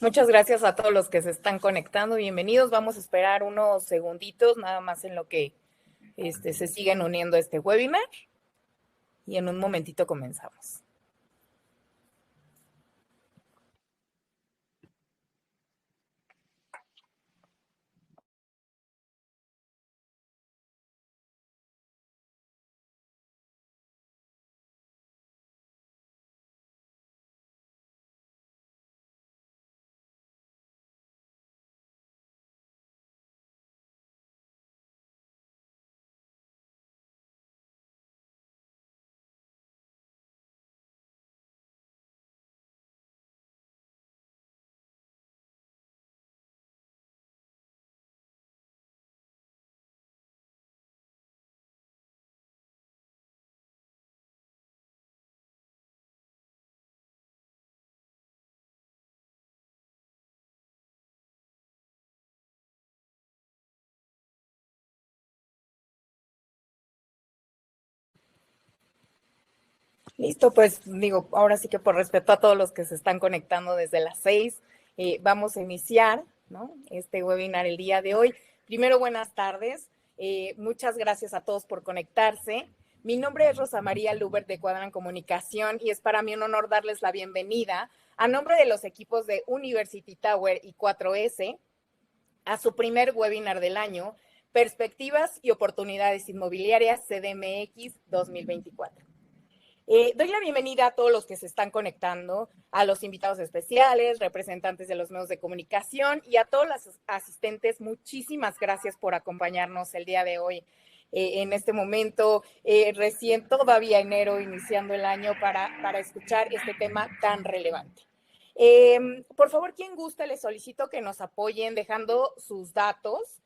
Muchas gracias a todos los que se están conectando. Bienvenidos. Vamos a esperar unos segunditos nada más en lo que se siguen uniendo a este webinar y en un momentito comenzamos. Listo, pues digo, ahora sí que por respeto a todos los que se están conectando desde las 6, vamos a iniciar, ¿no?, este webinar el día de hoy. Primero, buenas tardes. Muchas gracias a todos por conectarse. Mi nombre es Rosa María Lubert de Quadrant Comunicación y es para mí un honor darles la bienvenida a nombre de los equipos de University Tower y 4S a su primer webinar del año, Perspectivas y Oportunidades Inmobiliarias CDMX 2024. Doy la bienvenida a todos los que se están conectando, a los invitados especiales, representantes de los medios de comunicación y a todos los asistentes. Muchísimas gracias por acompañarnos el día de hoy. En este momento, recién todavía enero, iniciando el año para escuchar este tema tan relevante. Por favor, quien guste, les solicito que nos apoyen dejando sus datos,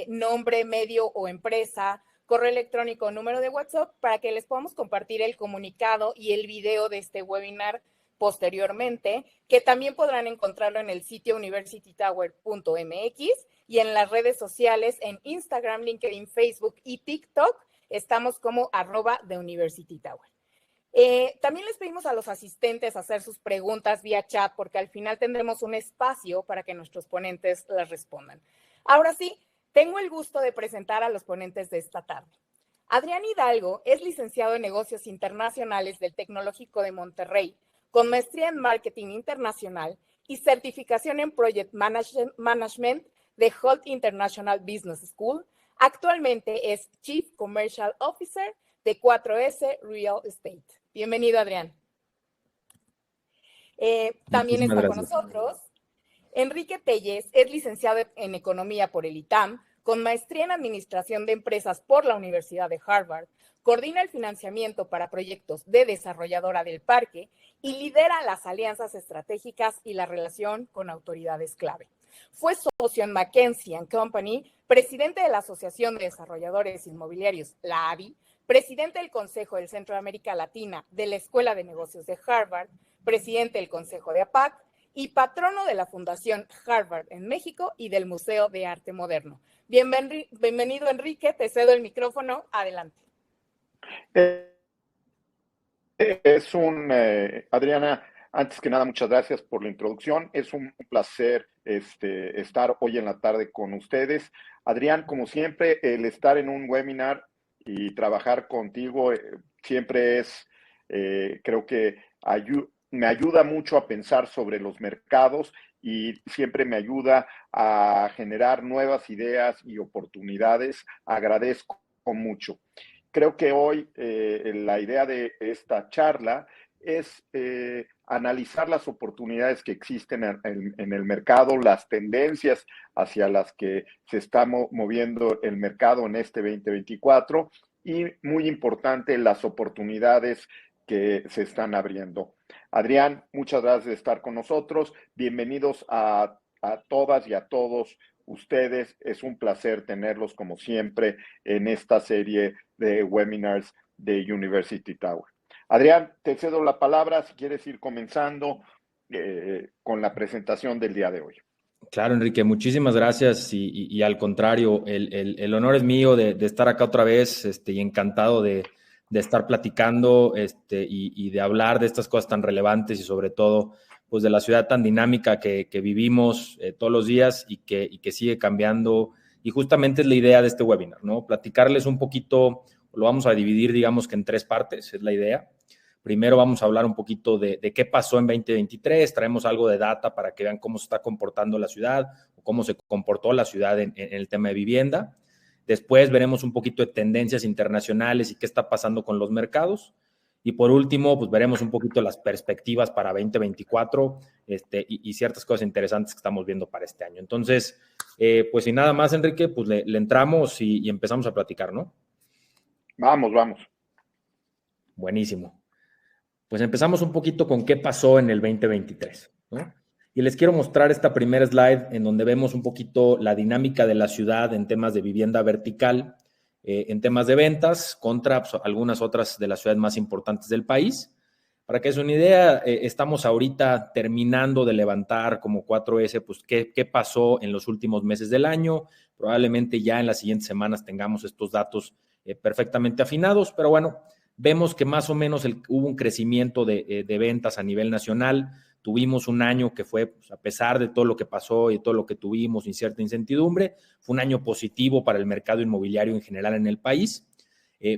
nombre, medio o empresa, correo electrónico, número de WhatsApp, para que les podamos compartir el comunicado y el video de este webinar posteriormente, que también podrán encontrarlo en el sitio universitytower.mx y en las redes sociales en Instagram, LinkedIn, Facebook y TikTok. Estamos como @theuniversitytower. También les pedimos a los asistentes hacer sus preguntas vía chat, porque al final tendremos un espacio para que nuestros ponentes las respondan. Ahora sí, tengo el gusto de presentar a los ponentes de esta tarde. Adrián Hidalgo es licenciado en Negocios Internacionales del Tecnológico de Monterrey, con maestría en Marketing Internacional y certificación en Project Management de Holt International Business School. Actualmente es Chief Commercial Officer de 4S Real Estate. Bienvenido, Adrián. También está con nosotros Enrique Telles, es licenciado en Economía por el ITAM, con maestría en Administración de Empresas por la Universidad de Harvard, coordina el financiamiento para proyectos de desarrolladora del parque y lidera las alianzas estratégicas y la relación con autoridades clave. Fue socio en McKinsey & Company, presidente de la Asociación de Desarrolladores Inmobiliarios, la ABI, presidente del Consejo del Centro de América Latina de la Escuela de Negocios de Harvard, presidente del Consejo de APAC, y patrono de la Fundación Harvard en México y del Museo de Arte Moderno. Bienvenido, Enrique, te cedo el micrófono, adelante. Adriana, antes que nada, muchas gracias por la introducción. Es un placer estar hoy en la tarde con ustedes. Adrián, como siempre, el estar en un webinar y trabajar contigo siempre es, creo que me ayuda mucho a pensar sobre los mercados y siempre me ayuda a generar nuevas ideas y oportunidades. Agradezco mucho. Creo que hoy la idea de esta charla es analizar las oportunidades que existen en el mercado, las tendencias hacia las que se está moviendo el mercado en este 2024 y, muy importante, las oportunidades que se están abriendo. Adrián, muchas gracias de estar con nosotros. Bienvenidos a todas y a todos ustedes. Es un placer tenerlos, como siempre, en esta serie de webinars de University Tower. Adrián, te cedo la palabra si quieres ir comenzando con la presentación del día de hoy. Claro, Enrique, muchísimas gracias y al contrario, el honor es mío de estar acá otra vez y encantado de estar platicando y de hablar de estas cosas tan relevantes y sobre todo pues de la ciudad tan dinámica que vivimos todos los días y que sigue cambiando. Y justamente es la idea de este webinar, ¿no? Platicarles un poquito, lo vamos a dividir, digamos que en 3 partes, es la idea. Primero vamos a hablar un poquito de qué pasó en 2023, traemos algo de data para que vean cómo se está comportando la ciudad o cómo se comportó la ciudad en el tema de vivienda. Después veremos un poquito de tendencias internacionales y qué está pasando con los mercados. Y por último, pues veremos un poquito las perspectivas para 2024 y ciertas cosas interesantes que estamos viendo para este año. Entonces, pues sin nada más, Enrique, pues le entramos y empezamos a platicar, ¿no? Vamos. Buenísimo. Pues empezamos un poquito con qué pasó en el 2023, ¿no? Y les quiero mostrar esta primera slide en donde vemos un poquito la dinámica de la ciudad en temas de vivienda vertical, en temas de ventas contra pues, algunas otras de las ciudades más importantes del país. Para que es una idea, estamos ahorita terminando de levantar como 4S, pues qué pasó en los últimos meses del año. Probablemente ya en las siguientes semanas tengamos estos datos perfectamente afinados, pero bueno, vemos que más o menos hubo un crecimiento de ventas a nivel nacional. Tuvimos un año que fue, pues, a pesar de todo lo que pasó y todo lo que tuvimos, y cierta incertidumbre, fue un año positivo para el mercado inmobiliario en general en el país,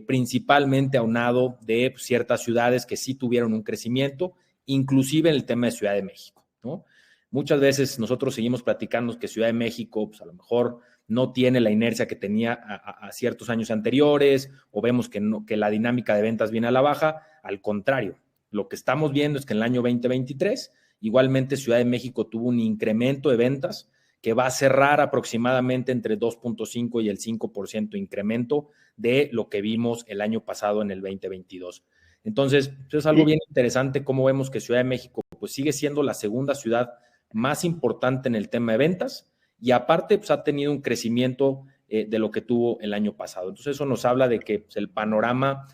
principalmente aunado de ciertas ciudades que sí tuvieron un crecimiento, inclusive en el tema de Ciudad de México, ¿no? Muchas veces nosotros seguimos platicando que Ciudad de México, pues a lo mejor no tiene la inercia que tenía a ciertos años anteriores, o vemos que la dinámica de ventas viene a la baja. Al contrario, lo que estamos viendo es que en el año 2023, igualmente Ciudad de México tuvo un incremento de ventas que va a cerrar aproximadamente entre 2.5 y el 5% incremento de lo que vimos el año pasado en el 2022. Entonces, es algo bien interesante cómo vemos que Ciudad de México pues, sigue siendo la segunda ciudad más importante en el tema de ventas, y aparte pues, ha tenido un crecimiento de lo que tuvo el año pasado. Entonces eso nos habla de que pues, el panorama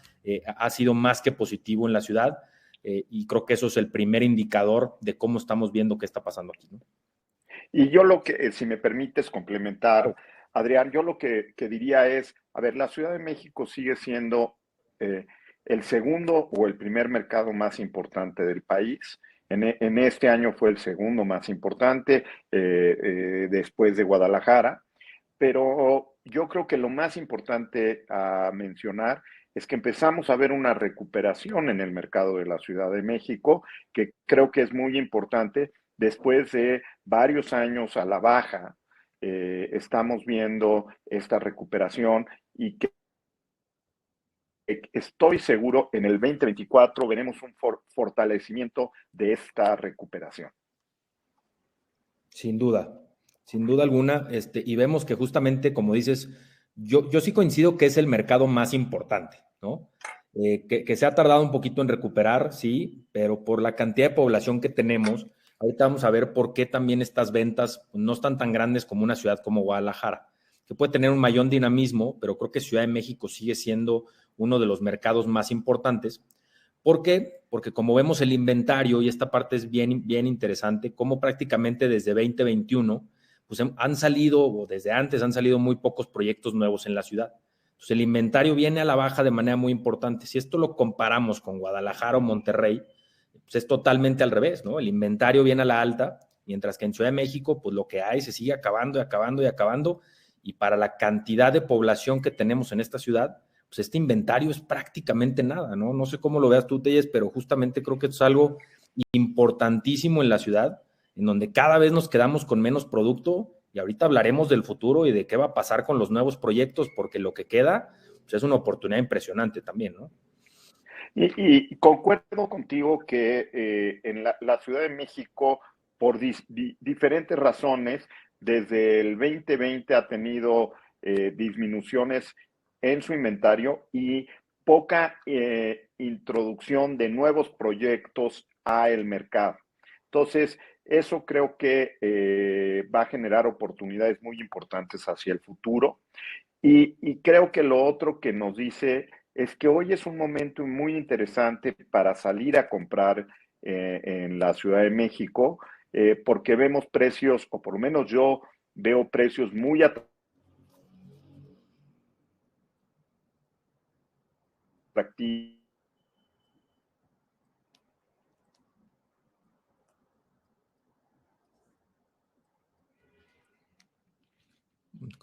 ha sido más que positivo en la ciudad, y creo que eso es el primer indicador de cómo estamos viendo qué está pasando aquí, ¿no? Y yo lo que, si me permites complementar, Adrián, yo lo que diría es, a ver, la Ciudad de México sigue siendo eh, el segundo o el primer mercado más importante del país. En este año fue el segundo más importante, después de Guadalajara. Pero yo creo que lo más importante a mencionar es que empezamos a ver una recuperación en el mercado de la Ciudad de México, que creo que es muy importante. Después de varios años a la baja, estamos viendo esta recuperación y que estoy seguro en el 2024 veremos un fortalecimiento de esta recuperación. Sin duda alguna, y vemos que justamente, como dices, yo sí coincido que es el mercado más importante, ¿no? Que se ha tardado un poquito en recuperar, sí, pero por la cantidad de población que tenemos, ahorita vamos a ver por qué también estas ventas no están tan grandes como una ciudad como Guadalajara, que puede tener un mayor dinamismo, pero creo que Ciudad de México sigue siendo uno de los mercados más importantes. ¿Por qué? Porque como vemos el inventario, y esta parte es bien, bien interesante, como prácticamente desde 2021, pues han salido, o desde antes han salido muy pocos proyectos nuevos en la ciudad. Entonces el inventario viene a la baja de manera muy importante. Si esto lo comparamos con Guadalajara o Monterrey, pues es totalmente al revés, ¿no? El inventario viene a la alta, mientras que en Ciudad de México, pues lo que hay se sigue acabando y acabando y acabando, y para la cantidad de población que tenemos en esta ciudad, pues este inventario es prácticamente nada, ¿no? No sé cómo lo veas tú, Telles, pero justamente creo que esto es algo importantísimo en la ciudad, en donde cada vez nos quedamos con menos producto, y ahorita hablaremos del futuro y de qué va a pasar con los nuevos proyectos, porque lo que queda pues es una oportunidad impresionante también, ¿no? Y concuerdo contigo que en la Ciudad de México, por diferentes razones, desde el 2020 ha tenido disminuciones en su inventario y poca introducción de nuevos proyectos a el mercado. Entonces, eso creo que va a generar oportunidades muy importantes hacia el futuro. Y creo que lo otro que nos dice es que hoy es un momento muy interesante para salir a comprar en la Ciudad de México, porque vemos precios, o por lo menos yo veo precios muy atractivos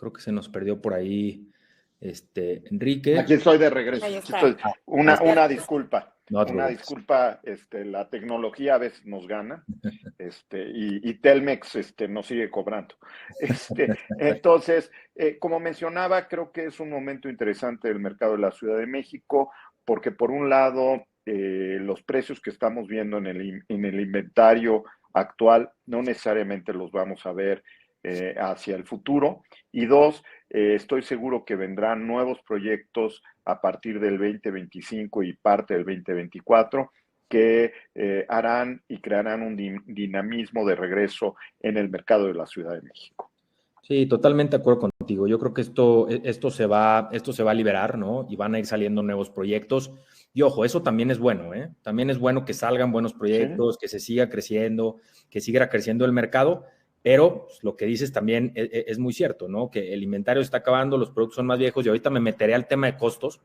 creo que se nos perdió por ahí Enrique. Aquí estoy de regreso. Ahí Aquí está. estoy. Una disculpa. No te Una preocupes. disculpa, la tecnología a veces nos gana, y Telmex, nos sigue cobrando. Entonces, como mencionaba, creo que es un momento interesante del mercado de la Ciudad de México, porque por un lado, los precios que estamos viendo en el inventario actual no necesariamente los vamos a ver hacia el futuro. Y dos, estoy seguro que vendrán nuevos proyectos a partir del 2025 y parte del 2024 que harán y crearán un dinamismo de regreso en el mercado de la Ciudad de México. Sí, totalmente de acuerdo contigo. Yo creo que esto se va a liberar, ¿no? Y van a ir saliendo nuevos proyectos. Y ojo, eso también es bueno, ¿eh? También es bueno que salgan buenos proyectos, ¿sí? Que se siga creciendo, que siga creciendo el mercado, pero pues, lo que dices también es muy cierto, ¿no? Que el inventario está acabando, los productos son más viejos y ahorita me meteré al tema de costos,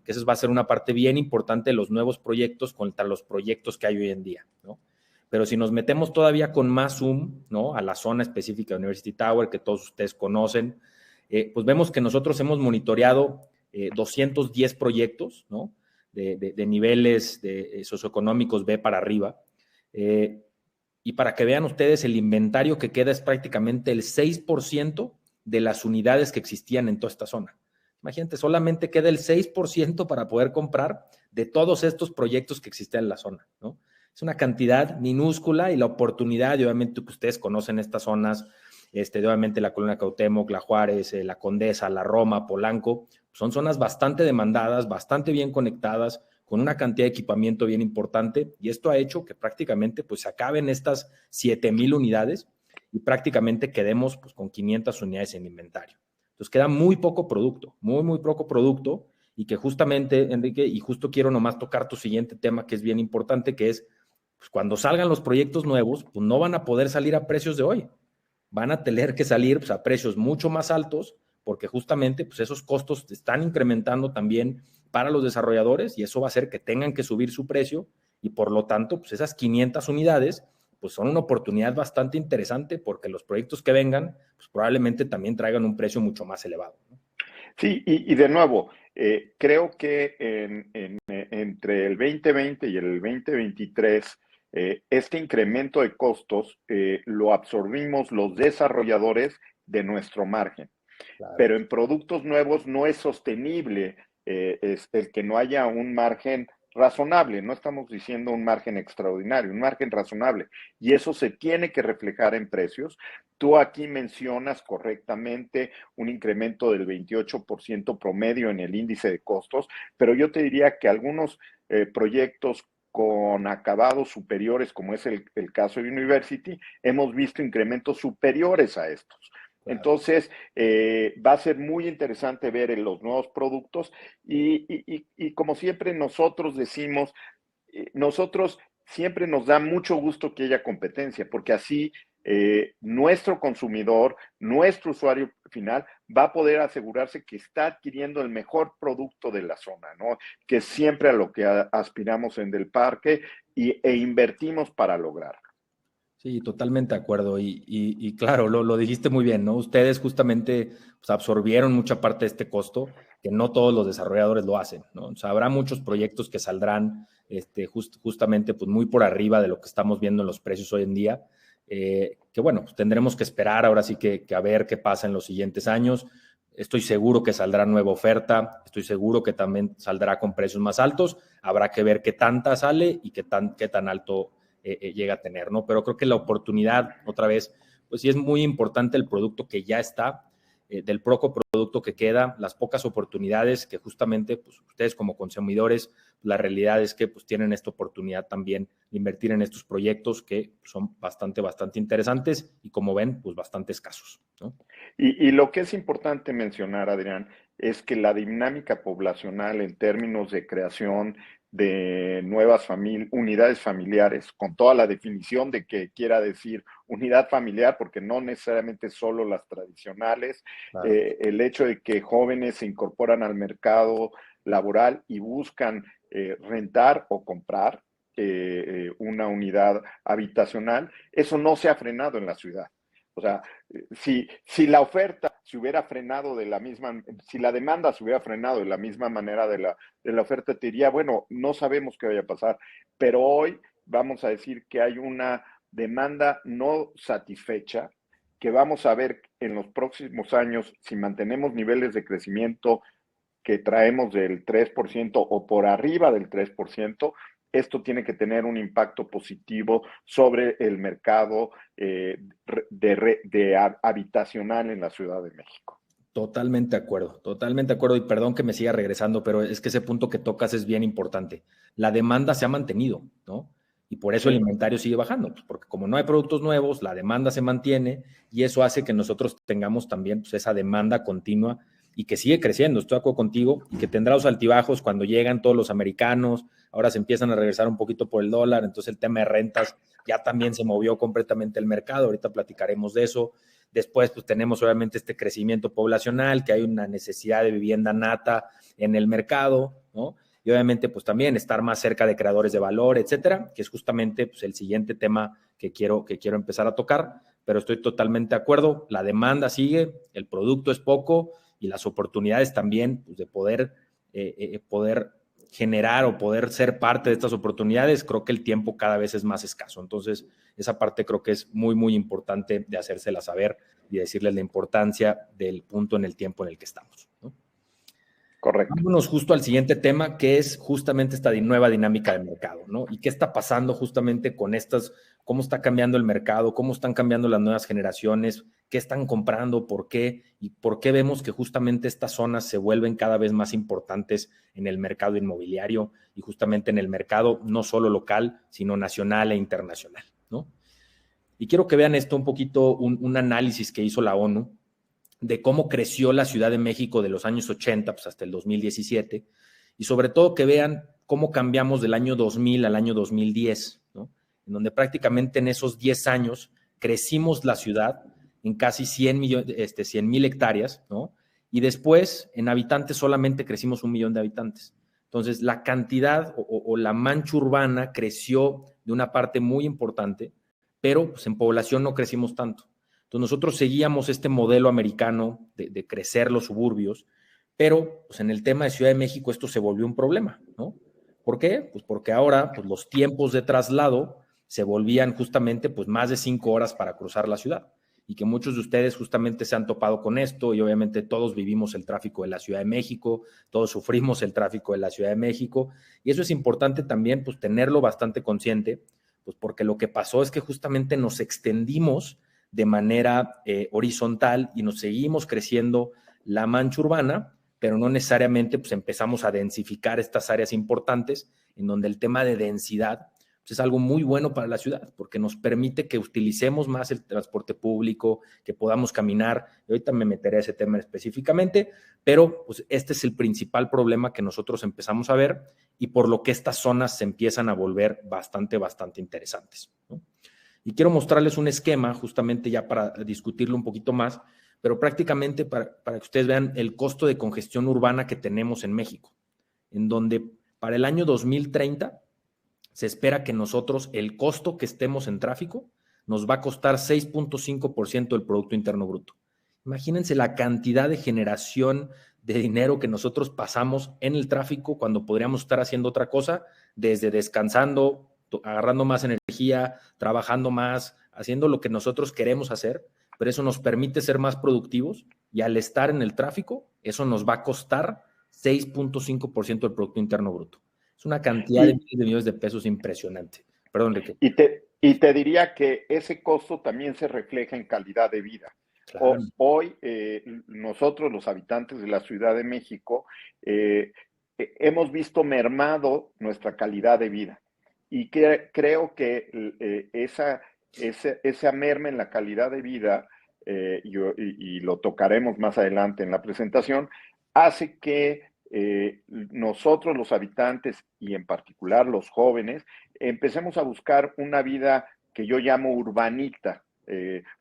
que eso va a ser una parte bien importante de los nuevos proyectos contra los proyectos que hay hoy en día, ¿no? Pero si nos metemos todavía con más zoom, ¿no? A la zona específica de University Tower, que todos ustedes conocen, pues vemos que nosotros hemos monitoreado 210 proyectos, ¿no? De niveles socioeconómicos B para arriba. Y para que vean ustedes, el inventario que queda es prácticamente el 6% de las unidades que existían en toda esta zona. Imagínate, solamente queda el 6% para poder comprar de todos estos proyectos que existen en la zona, ¿no? Es una cantidad minúscula y la oportunidad, y obviamente que ustedes conocen estas zonas, obviamente la Colonia Cuauhtémoc, la Juárez, la Condesa, la Roma, Polanco, son zonas bastante demandadas, bastante bien conectadas, con una cantidad de equipamiento bien importante, y esto ha hecho que prácticamente pues se acaben estas 7,000 unidades y prácticamente quedemos pues con 500 unidades en inventario. Entonces queda muy poco producto, muy, muy poco producto, y que justamente, Enrique, y justo quiero nomás tocar tu siguiente tema que es bien importante, que es pues cuando salgan los proyectos nuevos, pues no van a poder salir a precios de hoy, van a tener que salir pues, a precios mucho más altos, porque justamente pues, esos costos están incrementando también para los desarrolladores y eso va a hacer que tengan que subir su precio y por lo tanto pues esas 500 unidades pues son una oportunidad bastante interesante porque los proyectos que vengan pues probablemente también traigan un precio mucho más elevado, ¿no? Sí, y de nuevo, creo que entre el 2020 y el 2023, este incremento de costos lo absorbimos los desarrolladores de nuestro margen. Claro. Pero en productos nuevos no es sostenible es el que no haya un margen razonable. No estamos diciendo un margen extraordinario, un margen razonable. Y eso se tiene que reflejar en precios. Tú aquí mencionas correctamente un incremento del 28% promedio en el índice de costos, pero yo te diría que algunos proyectos con acabados superiores, como es el caso de University, hemos visto incrementos superiores a estos. Claro. Entonces, va a ser muy interesante ver los nuevos productos y como siempre nosotros decimos, nosotros siempre nos da mucho gusto que haya competencia, porque así nuestro consumidor, nuestro usuario final va a poder asegurarse que está adquiriendo el mejor producto de la zona, ¿no? Que es siempre a lo que aspiramos en Del Parque e invertimos para lograrlo. Sí, totalmente de acuerdo. Y claro, lo dijiste muy bien, ¿no? Ustedes justamente pues, absorbieron mucha parte de este costo, que no todos los desarrolladores lo hacen, ¿no? O sea, habrá muchos proyectos que saldrán justamente pues, muy por arriba de lo que estamos viendo en los precios hoy en día, que bueno, pues, tendremos que esperar ahora sí que a ver qué pasa en los siguientes años. Estoy seguro que saldrá nueva oferta, estoy seguro que también saldrá con precios más altos. Habrá que ver qué tanta sale y qué tan alto llega a tener, ¿no? Pero creo que la oportunidad, otra vez, pues sí es muy importante el producto que ya está, del poco producto que queda, las pocas oportunidades que justamente, pues ustedes como consumidores, la realidad es que pues tienen esta oportunidad también de invertir en estos proyectos que son bastante interesantes y como ven, pues bastante escasos, ¿no? Y lo que es importante mencionar, Adrián, es que la dinámica poblacional en términos de creación de nuevas unidades familiares, con toda la definición de que quiera decir unidad familiar, porque no necesariamente solo las tradicionales, claro. El hecho de que jóvenes se incorporan al mercado laboral y buscan rentar o comprar una unidad habitacional, eso no se ha frenado en la ciudad. O sea, si la oferta se hubiera frenado de la misma, si la demanda se hubiera frenado de la misma manera de la oferta, te diría, bueno, no sabemos qué vaya a pasar, pero hoy vamos a decir que hay una demanda no satisfecha, que vamos a ver en los próximos años si mantenemos niveles de crecimiento que traemos del 3% o por arriba del 3%, esto tiene que tener un impacto positivo sobre el mercado habitacional en la Ciudad de México. Totalmente de acuerdo, y perdón que me siga regresando, pero es que ese punto que tocas es bien importante. La demanda se ha mantenido, ¿no? Y por eso el inventario sigue bajando, pues porque como no hay productos nuevos, la demanda se mantiene y eso hace que nosotros tengamos también pues, esa demanda continua y que sigue creciendo, estoy de acuerdo contigo, y que tendrá los altibajos cuando llegan todos los americanos, ahora se empiezan a regresar un poquito por el dólar, entonces el tema de rentas ya también se movió completamente el mercado, ahorita platicaremos de eso. Después, pues tenemos obviamente este crecimiento poblacional, que hay una necesidad de vivienda nata en el mercado, ¿no? Y obviamente, pues también estar más cerca de creadores de valor, etcétera, que es justamente pues, el siguiente tema que quiero empezar a tocar, pero estoy totalmente de acuerdo, la demanda sigue, el producto es poco y las oportunidades también pues, de poder generar o poder ser parte de estas oportunidades, creo que el tiempo cada vez es más escaso. Entonces, esa parte creo que es muy, muy importante de hacérsela saber y decirles la importancia del punto en el tiempo en el que estamos, ¿no? Correcto. Vámonos justo al siguiente tema, que es justamente esta nueva dinámica del mercado, ¿no? Y qué está pasando justamente con estas, cómo está cambiando el mercado, cómo están cambiando las nuevas generaciones, qué están comprando, por qué, y por qué vemos que justamente estas zonas se vuelven cada vez más importantes en el mercado inmobiliario y justamente en el mercado no solo local, sino nacional e internacional, ¿no? Y quiero que vean esto un poquito, un análisis que hizo la ONU, de cómo creció la Ciudad de México de los años 80 pues hasta el 2017 y sobre todo que vean cómo cambiamos del año 2000 al año 2010, ¿no? En donde prácticamente en esos 10 años crecimos la ciudad en casi 100,000 hectáreas, ¿no? Y después en habitantes solamente crecimos 1 millón de habitantes. Entonces la cantidad o la mancha urbana creció de una parte muy importante, pero pues, en población no crecimos tanto. Entonces nosotros seguíamos este modelo americano de crecer los suburbios, pero pues, en el tema de Ciudad de México esto se volvió un problema, ¿no? ¿Por qué? Pues porque ahora pues, los tiempos de traslado se volvían justamente pues, más de 5 horas para cruzar la ciudad y que muchos de ustedes justamente se han topado con esto y obviamente todos vivimos el tráfico de la Ciudad de México, todos sufrimos el tráfico de la Ciudad de México y eso es importante también pues tenerlo bastante consciente, pues porque lo que pasó es que justamente nos extendimos de manera horizontal y nos seguimos creciendo la mancha urbana, pero no necesariamente pues, empezamos a densificar estas áreas importantes en donde el tema de densidad pues, es algo muy bueno para la ciudad porque nos permite que utilicemos más el transporte público, que podamos caminar. Y ahorita me meteré a ese tema específicamente, pero pues, este es el principal problema que nosotros empezamos a ver y por lo que estas zonas se empiezan a volver bastante interesantes, ¿no? Y quiero mostrarles un esquema justamente ya para discutirlo un poquito más, pero prácticamente para que ustedes vean el costo de congestión urbana que tenemos en México, en donde para el año 2030 se espera que nosotros el costo que estemos en tráfico nos va a costar 6.5% del Producto Interno Bruto. Imagínense la cantidad de generación de dinero que nosotros pasamos en el tráfico cuando podríamos estar haciendo otra cosa, desde descansando, agarrando más energía, trabajando más, haciendo lo que nosotros queremos hacer, pero eso nos permite ser más productivos y al estar en el tráfico, eso nos va a costar 6.5% del Producto Interno Bruto. Es una cantidad de miles de millones de pesos impresionante. Perdón, Enrique. Y te diría que ese costo también se refleja en calidad de vida. Claro. Hoy, nosotros, los habitantes de la Ciudad de México, hemos visto mermado nuestra calidad de vida. Y creo que esa merma en la calidad de vida, y lo tocaremos más adelante en la presentación, hace que nosotros los habitantes y en particular los jóvenes empecemos a buscar una vida que yo llamo urbanita,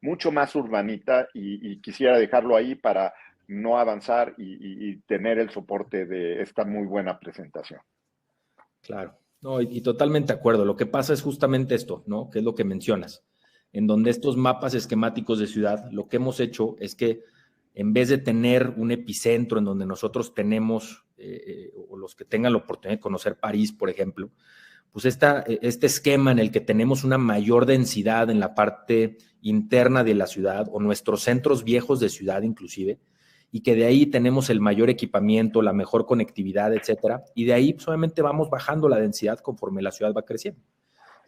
mucho más urbanita y quisiera dejarlo ahí para no avanzar y tener el soporte de esta muy buena presentación. Claro. No, y totalmente de acuerdo. Lo que pasa es justamente esto, ¿no? Que es lo que mencionas, en donde estos mapas esquemáticos de ciudad, lo que hemos hecho es que en vez de tener un epicentro en donde nosotros tenemos, o los que tengan la oportunidad de conocer París, por ejemplo, pues este esquema en el que tenemos una mayor densidad en la parte interna de la ciudad o nuestros centros viejos de ciudad inclusive, y que de ahí tenemos el mayor equipamiento, la mejor conectividad, etcétera, y de ahí pues, obviamente vamos bajando la densidad conforme la ciudad va creciendo.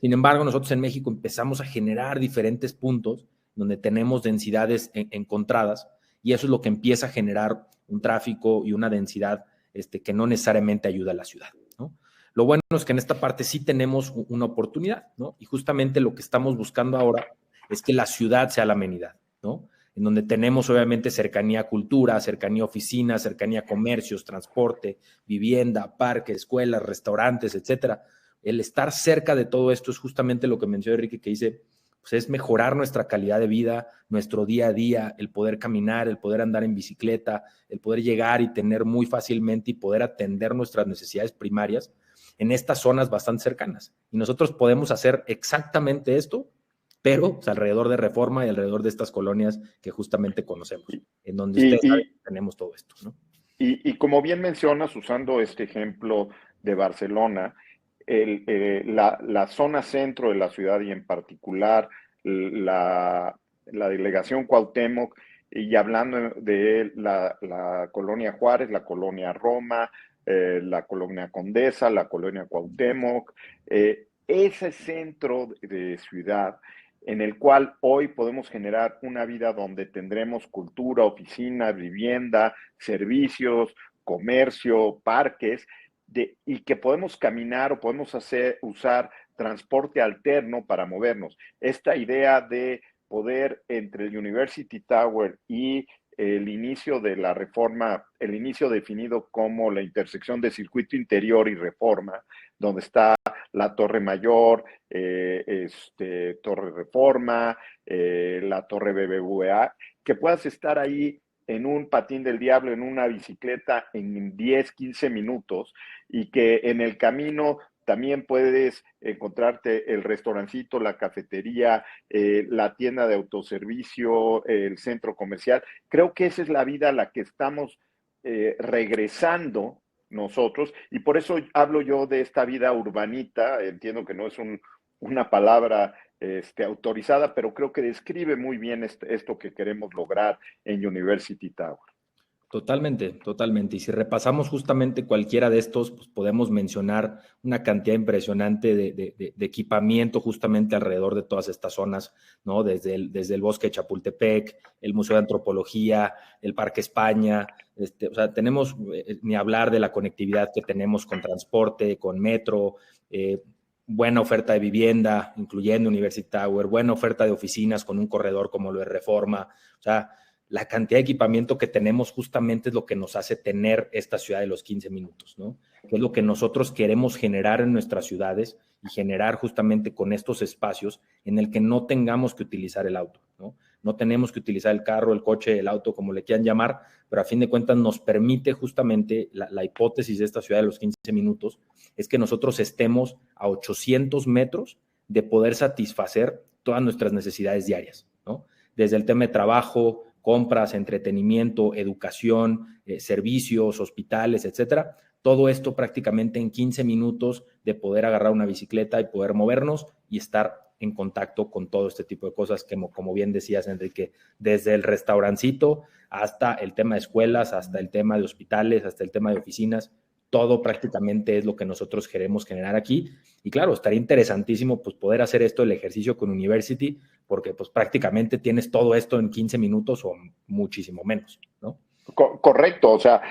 Sin embargo, nosotros en México empezamos a generar diferentes puntos donde tenemos densidades encontradas, y eso es lo que empieza a generar un tráfico y una densidad que no necesariamente ayuda a la ciudad, ¿no? Lo bueno es que en esta parte sí tenemos una oportunidad, ¿no? Y justamente lo que estamos buscando ahora es que la ciudad sea la amenidad, ¿no? En donde tenemos obviamente cercanía a cultura, cercanía a oficinas, cercanía a comercios, transporte, vivienda, parques, escuelas, restaurantes, etcétera. El estar cerca de todo esto es justamente lo que mencionó Enrique, que dice, pues es mejorar nuestra calidad de vida, nuestro día a día, el poder caminar, el poder andar en bicicleta, el poder llegar y tener muy fácilmente y poder atender nuestras necesidades primarias en estas zonas bastante cercanas. Y nosotros podemos hacer exactamente esto, pero pues, alrededor de Reforma y alrededor de estas colonias que justamente conocemos, en donde ustedes saben que tenemos todo esto, ¿no? Y como bien mencionas, usando este ejemplo de Barcelona, la zona centro de la ciudad y en particular la delegación Cuauhtémoc, y hablando de la colonia Juárez, la colonia Roma, la colonia Condesa, la colonia Cuauhtémoc, ese centro de ciudad en el cual hoy podemos generar una vida donde tendremos cultura, oficina, vivienda, servicios, comercio, parques, y que podemos caminar o podemos usar transporte alterno para movernos. Esta idea de poder entre el University Tower y el inicio de la Reforma, el inicio definido como la intersección de Circuito Interior y Reforma, donde está la Torre Mayor, Torre Reforma, la Torre BBVA, que puedas estar ahí en un patín del diablo, en una bicicleta en 10, 15 minutos, y que en el camino también puedes encontrarte el restaurancito, la cafetería, la tienda de autoservicio, el centro comercial. Creo que esa es la vida a la que estamos regresando nosotros, y por eso hablo yo de esta vida urbanita. Entiendo que no es una palabra autorizada, pero creo que describe muy bien esto que queremos lograr en University Tower. Totalmente, totalmente. Y si repasamos justamente cualquiera de estos, pues podemos mencionar una cantidad impresionante de equipamiento justamente alrededor de todas estas zonas, ¿no? Desde el Bosque de Chapultepec, el Museo de Antropología, el Parque España, o sea, tenemos, ni hablar de la conectividad que tenemos con transporte, con metro, buena oferta de vivienda, incluyendo University Tower, buena oferta de oficinas con un corredor como lo de Reforma, o sea, la cantidad de equipamiento que tenemos justamente es lo que nos hace tener esta ciudad de los 15 minutos, ¿no? Que es lo que nosotros queremos generar en nuestras ciudades y generar justamente con estos espacios en el que no tengamos que utilizar el auto, ¿no? No tenemos que utilizar el carro, el coche, el auto, como le quieran llamar, pero a fin de cuentas nos permite justamente la hipótesis de esta ciudad de los 15 minutos es que nosotros estemos a 800 metros de poder satisfacer todas nuestras necesidades diarias, ¿no? Desde el tema de trabajo, compras, entretenimiento, educación, servicios, hospitales, etcétera. Todo esto prácticamente en 15 minutos de poder agarrar una bicicleta y poder movernos y estar en contacto con todo este tipo de cosas, que como bien decías, Enrique, desde el restaurancito hasta el tema de escuelas, hasta el tema de hospitales, hasta el tema de oficinas, todo prácticamente es lo que nosotros queremos generar aquí. Y claro, estaría interesantísimo pues poder hacer esto, el ejercicio con University, porque pues prácticamente tienes todo esto en 15 minutos o muchísimo menos, ¿no? Correcto, o sea,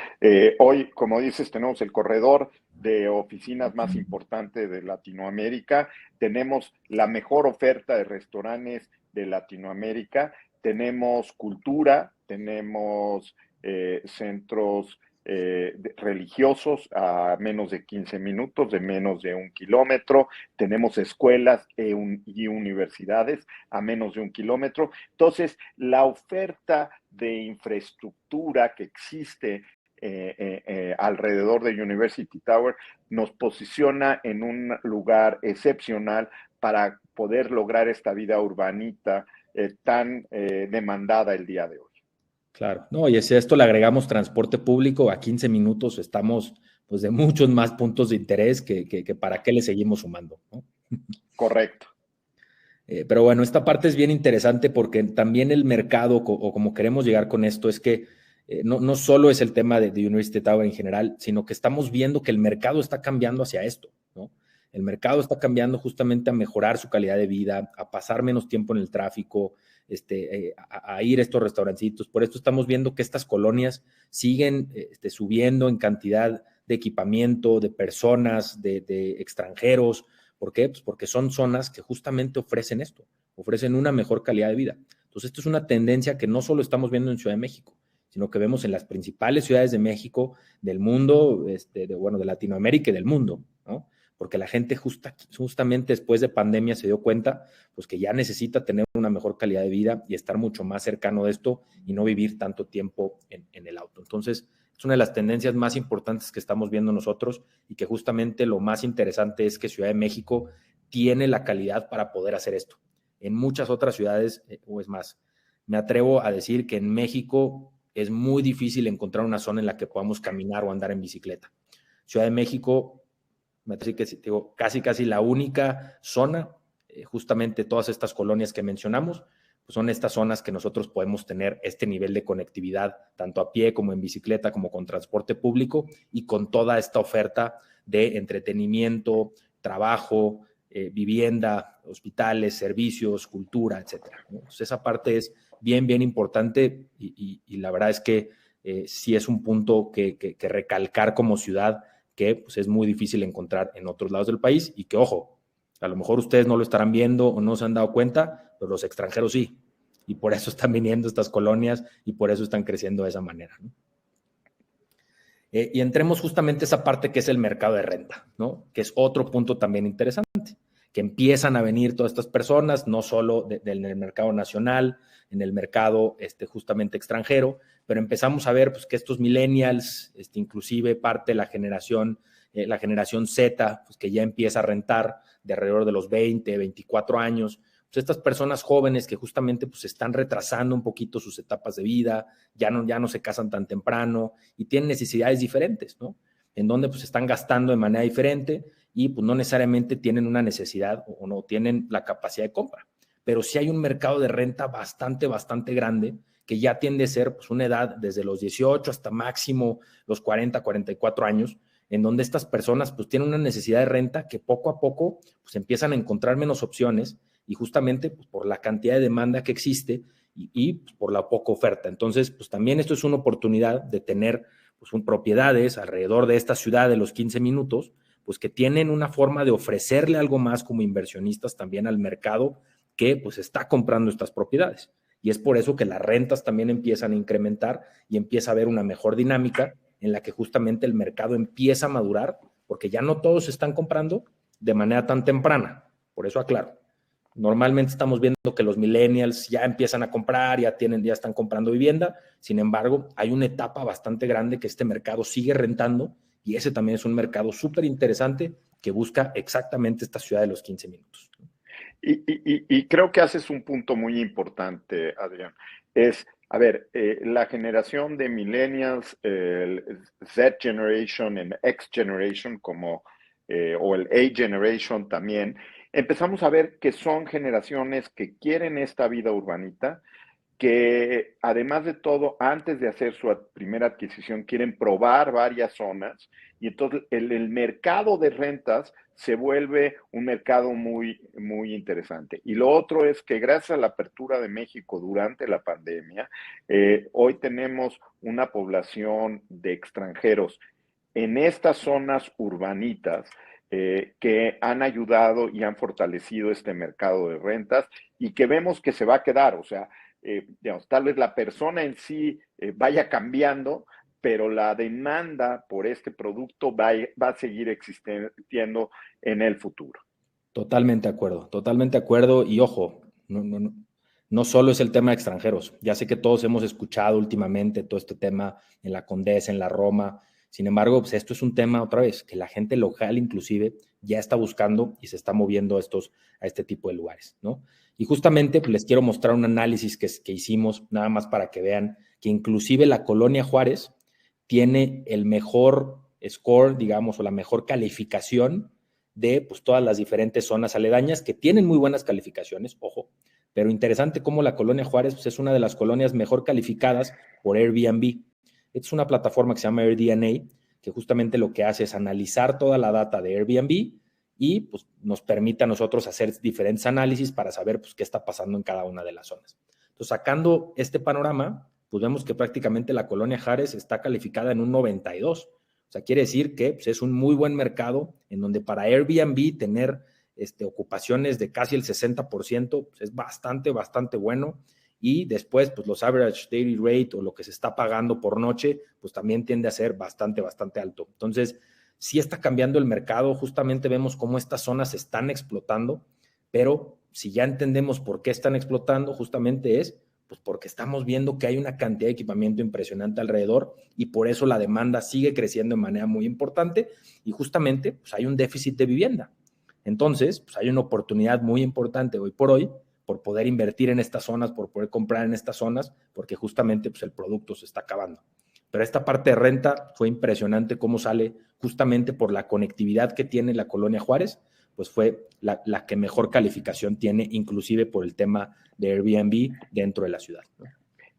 hoy, como dices, tenemos el corredor de oficinas más importante de Latinoamérica, tenemos la mejor oferta de restaurantes de Latinoamérica, tenemos cultura, tenemos centros religiosos a menos de 15 minutos, de menos de 1 kilómetro, tenemos escuelas y universidades a menos de 1 kilómetro. Entonces, la oferta de infraestructura que existe alrededor de University Tower nos posiciona en un lugar excepcional para poder lograr esta vida urbanita tan demandada el día de hoy. Claro, no, y si a esto le agregamos transporte público, a 15 minutos estamos pues de muchos más puntos de interés que para qué le seguimos sumando, ¿no? Correcto. Pero bueno, esta parte es bien interesante porque también el mercado, o como queremos llegar con esto, es que no solo es el tema de University Tower en general, sino que estamos viendo que el mercado está cambiando hacia esto, ¿no? El mercado está cambiando justamente a mejorar su calidad de vida, a pasar menos tiempo en el tráfico, a ir a estos restaurancitos. Por esto estamos viendo que estas colonias siguen subiendo en cantidad de equipamiento, de personas, de extranjeros. ¿Por qué? Pues porque son zonas que justamente ofrecen esto, ofrecen una mejor calidad de vida. Entonces, esto es una tendencia que no solo estamos viendo en Ciudad de México, sino que vemos en las principales ciudades de México, del mundo, de Latinoamérica y del mundo, ¿no? Porque la gente justamente después de pandemia se dio cuenta pues que ya necesita tener una mejor calidad de vida y estar mucho más cercano de esto y no vivir tanto tiempo en el auto. Entonces, es una de las tendencias más importantes que estamos viendo nosotros y que justamente lo más interesante es que Ciudad de México tiene la calidad para poder hacer esto. En muchas otras ciudades, o es más, me atrevo a decir que en México es muy difícil encontrar una zona en la que podamos caminar o andar en bicicleta. Ciudad de México, me atrevo que digo, casi la única zona, justamente todas estas colonias que mencionamos, pues son estas zonas que nosotros podemos tener este nivel de conectividad, tanto a pie como en bicicleta, como con transporte público y con toda esta oferta de entretenimiento, trabajo, vivienda, hospitales, servicios, cultura, etcétera, ¿no? Entonces, esa parte es bien importante y la verdad es que sí es un punto que recalcar como ciudad que pues, es muy difícil encontrar en otros lados del país y que, ojo, a lo mejor ustedes no lo estarán viendo o no se han dado cuenta, pero los extranjeros sí. Y por eso están viniendo estas colonias y por eso están creciendo de esa manera, ¿no? Y entremos justamente a esa parte que es el mercado de renta, ¿no? Que es otro punto también interesante, que empiezan a venir todas estas personas, no solo en el mercado nacional, en el mercado justamente extranjero, pero empezamos a ver pues, que estos millennials, inclusive parte de la generación Z, pues, que ya empieza a rentar de alrededor de los 20, 24 años, pues estas personas jóvenes que justamente pues están retrasando un poquito sus etapas de vida, ya no se casan tan temprano y tienen necesidades diferentes, ¿no? En donde pues están gastando de manera diferente y pues no necesariamente tienen una necesidad o no tienen la capacidad de compra. Pero sí hay un mercado de renta bastante grande que ya tiende a ser pues una edad desde los 18 hasta máximo los 40, 44 años, en donde estas personas pues tienen una necesidad de renta que poco a poco pues empiezan a encontrar menos opciones y justamente pues, por la cantidad de demanda que existe y pues, por la poca oferta. Entonces, pues también esto es una oportunidad de tener pues, propiedades alrededor de esta ciudad de los 15 minutos, pues que tienen una forma de ofrecerle algo más como inversionistas también al mercado que pues está comprando estas propiedades. Y es por eso que las rentas también empiezan a incrementar y empieza a haber una mejor dinámica en la que justamente el mercado empieza a madurar, porque ya no todos están comprando de manera tan temprana. Por eso aclaro. Normalmente estamos viendo que los millennials ya empiezan a comprar, ya están comprando vivienda. Sin embargo, hay una etapa bastante grande que este mercado sigue rentando y ese también es un mercado súper interesante que busca exactamente esta ciudad de los 15 minutos. Y creo que haces un punto muy importante, Adrián. A ver, la generación de millennials, Z Generation, el X Generation, o el A Generation también, empezamos a ver que son generaciones que quieren esta vida urbanita, que además de todo, antes de hacer su primera adquisición, quieren probar varias zonas y entonces el mercado de rentas se vuelve un mercado muy interesante. Y lo otro es que gracias a la apertura de México durante la pandemia, hoy tenemos una población de extranjeros en estas zonas urbanitas que han ayudado y han fortalecido este mercado de rentas y que vemos que se va a quedar, o sea, digamos, tal vez la persona en sí vaya cambiando, pero la demanda por este producto va a seguir existiendo en el futuro. Totalmente de acuerdo. Y ojo, no solo es el tema de extranjeros. Ya sé que todos hemos escuchado últimamente todo este tema en la Condesa, en la Roma. Sin embargo, pues esto es un tema, otra vez, que la gente local inclusive ya está buscando y se está moviendo a este tipo de lugares, ¿no? Y justamente pues, les quiero mostrar un análisis que hicimos, nada más para que vean que inclusive la Colonia Juárez tiene el mejor score, digamos, o la mejor calificación de pues, todas las diferentes zonas aledañas que tienen muy buenas calificaciones, ojo, pero interesante cómo la Colonia Juárez pues, es una de las colonias mejor calificadas por Airbnb. Es una plataforma que se llama AirDNA, que justamente lo que hace es analizar toda la data de Airbnb y pues, nos permite a nosotros hacer diferentes análisis para saber pues, qué está pasando en cada una de las zonas. Entonces, sacando este panorama, pues vemos que prácticamente la Colonia Juárez está calificada en un 92. O sea, quiere decir que pues, es un muy buen mercado en donde para Airbnb tener ocupaciones de casi el 60%, pues es bastante bueno. Y después, pues los average daily rate o lo que se está pagando por noche, pues también tiende a ser bastante alto. Entonces, sí está cambiando el mercado, justamente vemos cómo estas zonas se están explotando, pero si ya entendemos por qué están explotando, justamente es pues porque estamos viendo que hay una cantidad de equipamiento impresionante alrededor y por eso la demanda sigue creciendo de manera muy importante y justamente pues hay un déficit de vivienda. Entonces, pues hay una oportunidad muy importante hoy por hoy por poder invertir en estas zonas, por poder comprar en estas zonas, porque justamente pues, el producto se está acabando. Pero esta parte de renta fue impresionante cómo sale justamente por la conectividad que tiene la Colonia Juárez, pues fue la que mejor calificación tiene, inclusive por el tema de Airbnb dentro de la ciudad, ¿no?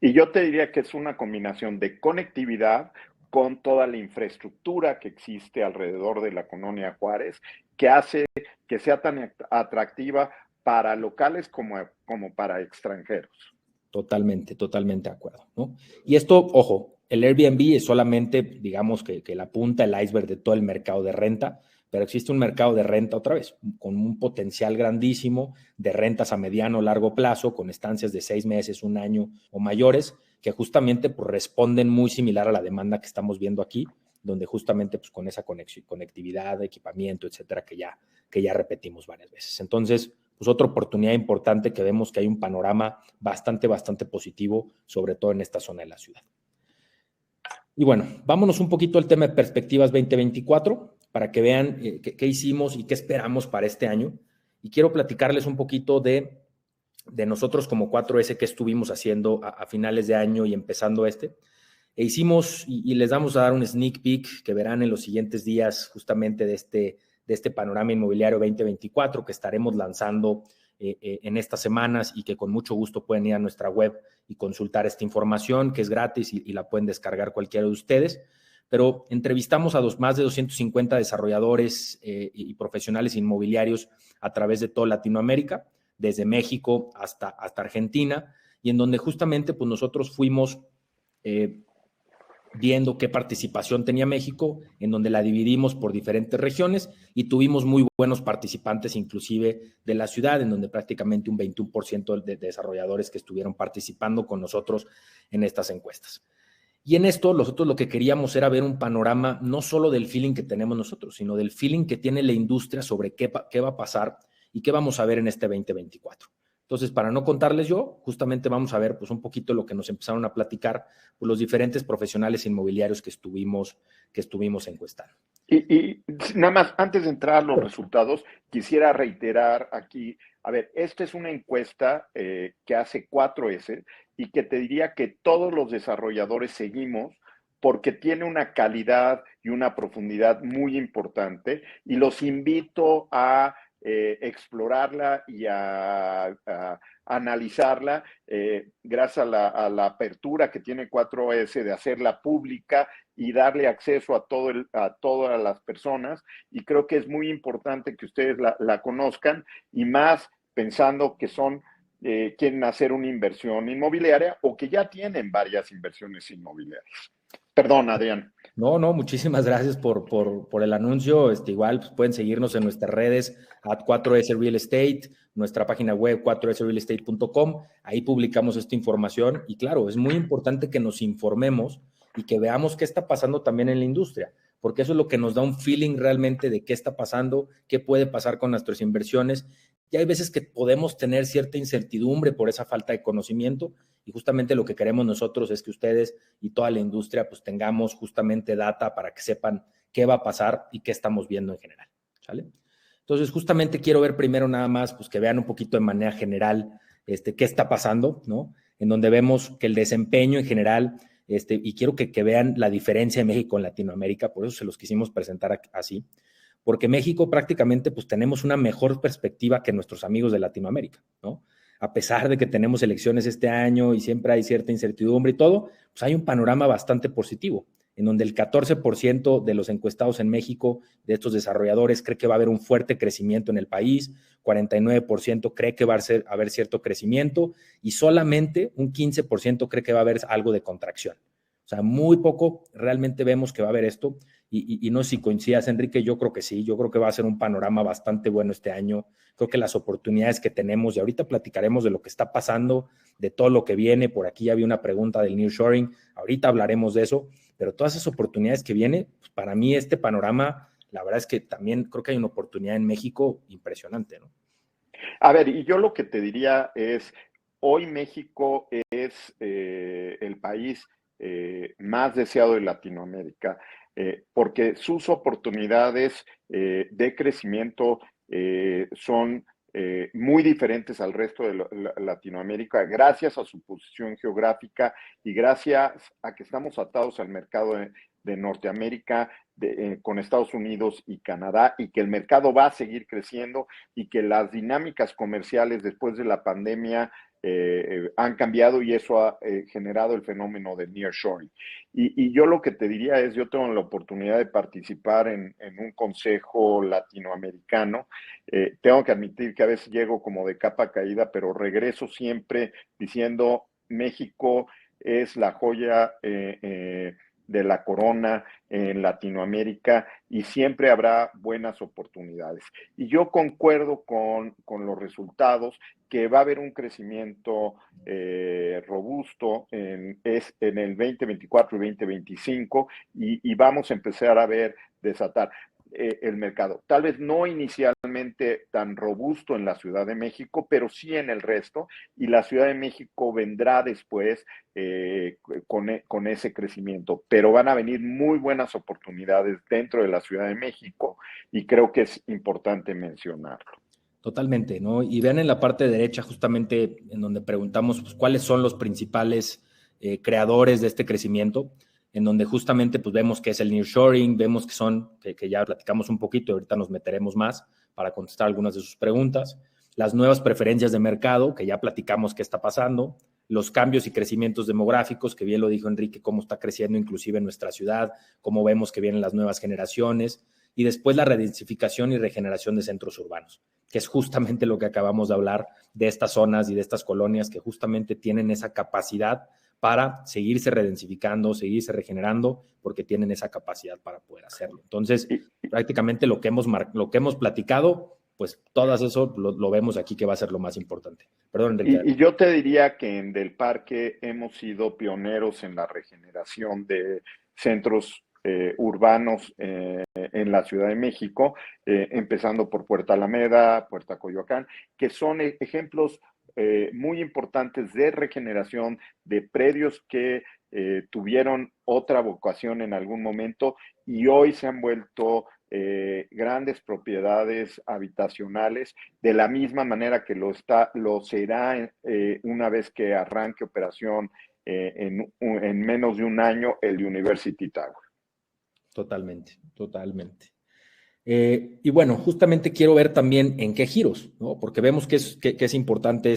Y yo te diría que es una combinación de conectividad con toda la infraestructura que existe alrededor de la Colonia Juárez, que hace que sea tan atractiva para locales como para extranjeros. Totalmente de acuerdo, ¿no? Y esto, ojo, el Airbnb es solamente, digamos, que la punta del iceberg de todo el mercado de renta, pero existe un mercado de renta otra vez, con un potencial grandísimo de rentas a mediano o largo plazo, con estancias de 6 meses, 1 año o mayores, que justamente pues, responden muy similar a la demanda que estamos viendo aquí, donde justamente pues, con esa conectividad, equipamiento, etcétera, que ya repetimos varias veces. Entonces, pues otra oportunidad importante que vemos que hay un panorama bastante positivo, sobre todo en esta zona de la ciudad. Y bueno, vámonos un poquito al tema de perspectivas 2024 para que vean qué hicimos y qué esperamos para este año. Y quiero platicarles un poquito de nosotros como 4S que estuvimos haciendo a finales de año y empezando E hicimos, y les vamos a dar un sneak peek que verán en los siguientes días justamente de este panorama inmobiliario 2024 que estaremos lanzando en estas semanas y que con mucho gusto pueden ir a nuestra web y consultar esta información que es gratis y la pueden descargar cualquiera de ustedes. Pero entrevistamos a más de 250 desarrolladores y profesionales inmobiliarios a través de toda Latinoamérica, desde México hasta Argentina, y en donde justamente pues nosotros fuimos viendo qué participación tenía México, en donde la dividimos por diferentes regiones y tuvimos muy buenos participantes, inclusive de la ciudad, en donde prácticamente un 21% de desarrolladores que estuvieron participando con nosotros en estas encuestas. Y en esto nosotros lo que queríamos era ver un panorama no solo del feeling que tenemos nosotros, sino del feeling que tiene la industria sobre qué va a pasar y qué vamos a ver en este 2024. Entonces, para no contarles yo, justamente vamos a ver pues un poquito lo que nos empezaron a platicar pues, los diferentes profesionales inmobiliarios que estuvimos encuestando. Y nada más, antes de entrar a los resultados, quisiera reiterar aquí, a ver, esta es una encuesta que hace 4S y que te diría que todos los desarrolladores seguimos porque tiene una calidad y una profundidad muy importante y los invito a explorarla y a analizarla gracias a la apertura que tiene 4S de hacerla pública y darle acceso a todas las personas. Y creo que es muy importante que ustedes la conozcan y más pensando que quieren hacer una inversión inmobiliaria o que ya tienen varias inversiones inmobiliarias. Perdón, Adrián. No, muchísimas gracias por el anuncio. Igual pues pueden seguirnos en nuestras redes @4S Real Estate, nuestra página web 4srealestate.com. Ahí publicamos esta información y claro, es muy importante que nos informemos y que veamos qué está pasando también en la industria, porque eso es lo que nos da un feeling realmente de qué está pasando, qué puede pasar con nuestras inversiones. Y hay veces que podemos tener cierta incertidumbre por esa falta de conocimiento y justamente lo que queremos nosotros es que ustedes y toda la industria pues tengamos justamente data para que sepan qué va a pasar y qué estamos viendo en general, ¿sale? Entonces, justamente quiero ver primero nada más, pues que vean un poquito de manera general qué está pasando, ¿no? En donde vemos que el desempeño en general, y quiero que vean la diferencia de México en Latinoamérica, por eso se los quisimos presentar así, porque México prácticamente pues tenemos una mejor perspectiva que nuestros amigos de Latinoamérica, ¿no? A pesar de que tenemos elecciones este año y siempre hay cierta incertidumbre y todo, pues hay un panorama bastante positivo, en donde el 14% de los encuestados en México, de estos desarrolladores, cree que va a haber un fuerte crecimiento en el país, 49% cree que va a haber cierto crecimiento y solamente un 15% cree que va a haber algo de contracción. O sea, muy poco realmente vemos que va a haber esto y no sé si coincidas, Enrique, yo creo que sí, yo creo que va a ser un panorama bastante bueno este año, creo que las oportunidades que tenemos, y ahorita platicaremos de lo que está pasando, de todo lo que viene, por aquí había una pregunta del nearshoring, ahorita hablaremos de eso, pero todas esas oportunidades que vienen, pues para mí este panorama, la verdad es que también creo que hay una oportunidad en México impresionante, ¿no? A ver, y yo lo que te diría es, hoy México es el país más deseado de Latinoamérica, porque sus oportunidades de crecimiento son muy diferentes al resto de Latinoamérica, gracias a su posición geográfica y gracias a que estamos atados al mercado de Norteamérica, con Estados Unidos y Canadá, y que el mercado va a seguir creciendo y que las dinámicas comerciales después de la pandemia han cambiado y eso ha generado el fenómeno del nearshoring. Y yo lo que te diría es, yo tengo la oportunidad de participar en un consejo latinoamericano. Tengo que admitir que a veces llego como de capa caída, pero regreso siempre diciendo, México es la joya de la corona en Latinoamérica y siempre habrá buenas oportunidades. Y yo concuerdo con los resultados, que va a haber un crecimiento robusto en el 2024 y 2025 y vamos a empezar a ver desatar el mercado. Tal vez no inicialmente tan robusto en la Ciudad de México, pero sí en el resto, y la Ciudad de México vendrá después con ese crecimiento, pero van a venir muy buenas oportunidades dentro de la Ciudad de México y creo que es importante mencionarlo. Totalmente, ¿no? Y vean en la parte derecha justamente en donde preguntamos pues, cuáles son los principales creadores de este crecimiento, en donde justamente pues vemos que es el nearshoring, vemos que son, que ya platicamos un poquito y ahorita nos meteremos más para contestar algunas de sus preguntas, las nuevas preferencias de mercado, que ya platicamos qué está pasando, los cambios y crecimientos demográficos, que bien lo dijo Enrique, cómo está creciendo inclusive en nuestra ciudad, cómo vemos que vienen las nuevas generaciones, y después la redensificación y regeneración de centros urbanos, que es justamente lo que acabamos de hablar de estas zonas y de estas colonias que justamente tienen esa capacidad para seguirse redensificando, seguirse regenerando, porque tienen esa capacidad para poder hacerlo. Entonces, prácticamente lo que hemos platicado, pues todo eso lo vemos aquí que va a ser lo más importante. Perdón, Enrique. Y yo te diría que en Del Parque hemos sido pioneros en la regeneración de centros urbanos en la Ciudad de México, empezando por Puerta Alameda, Puerta Coyoacán, que son ejemplos muy importantes de regeneración de predios que tuvieron otra vocación en algún momento y hoy se han vuelto grandes propiedades habitacionales, de la misma manera que lo será una vez que arranque operación en menos de un año el University Tower. Totalmente, totalmente. Y bueno, justamente quiero ver también en qué giros, ¿no? Porque vemos que es importante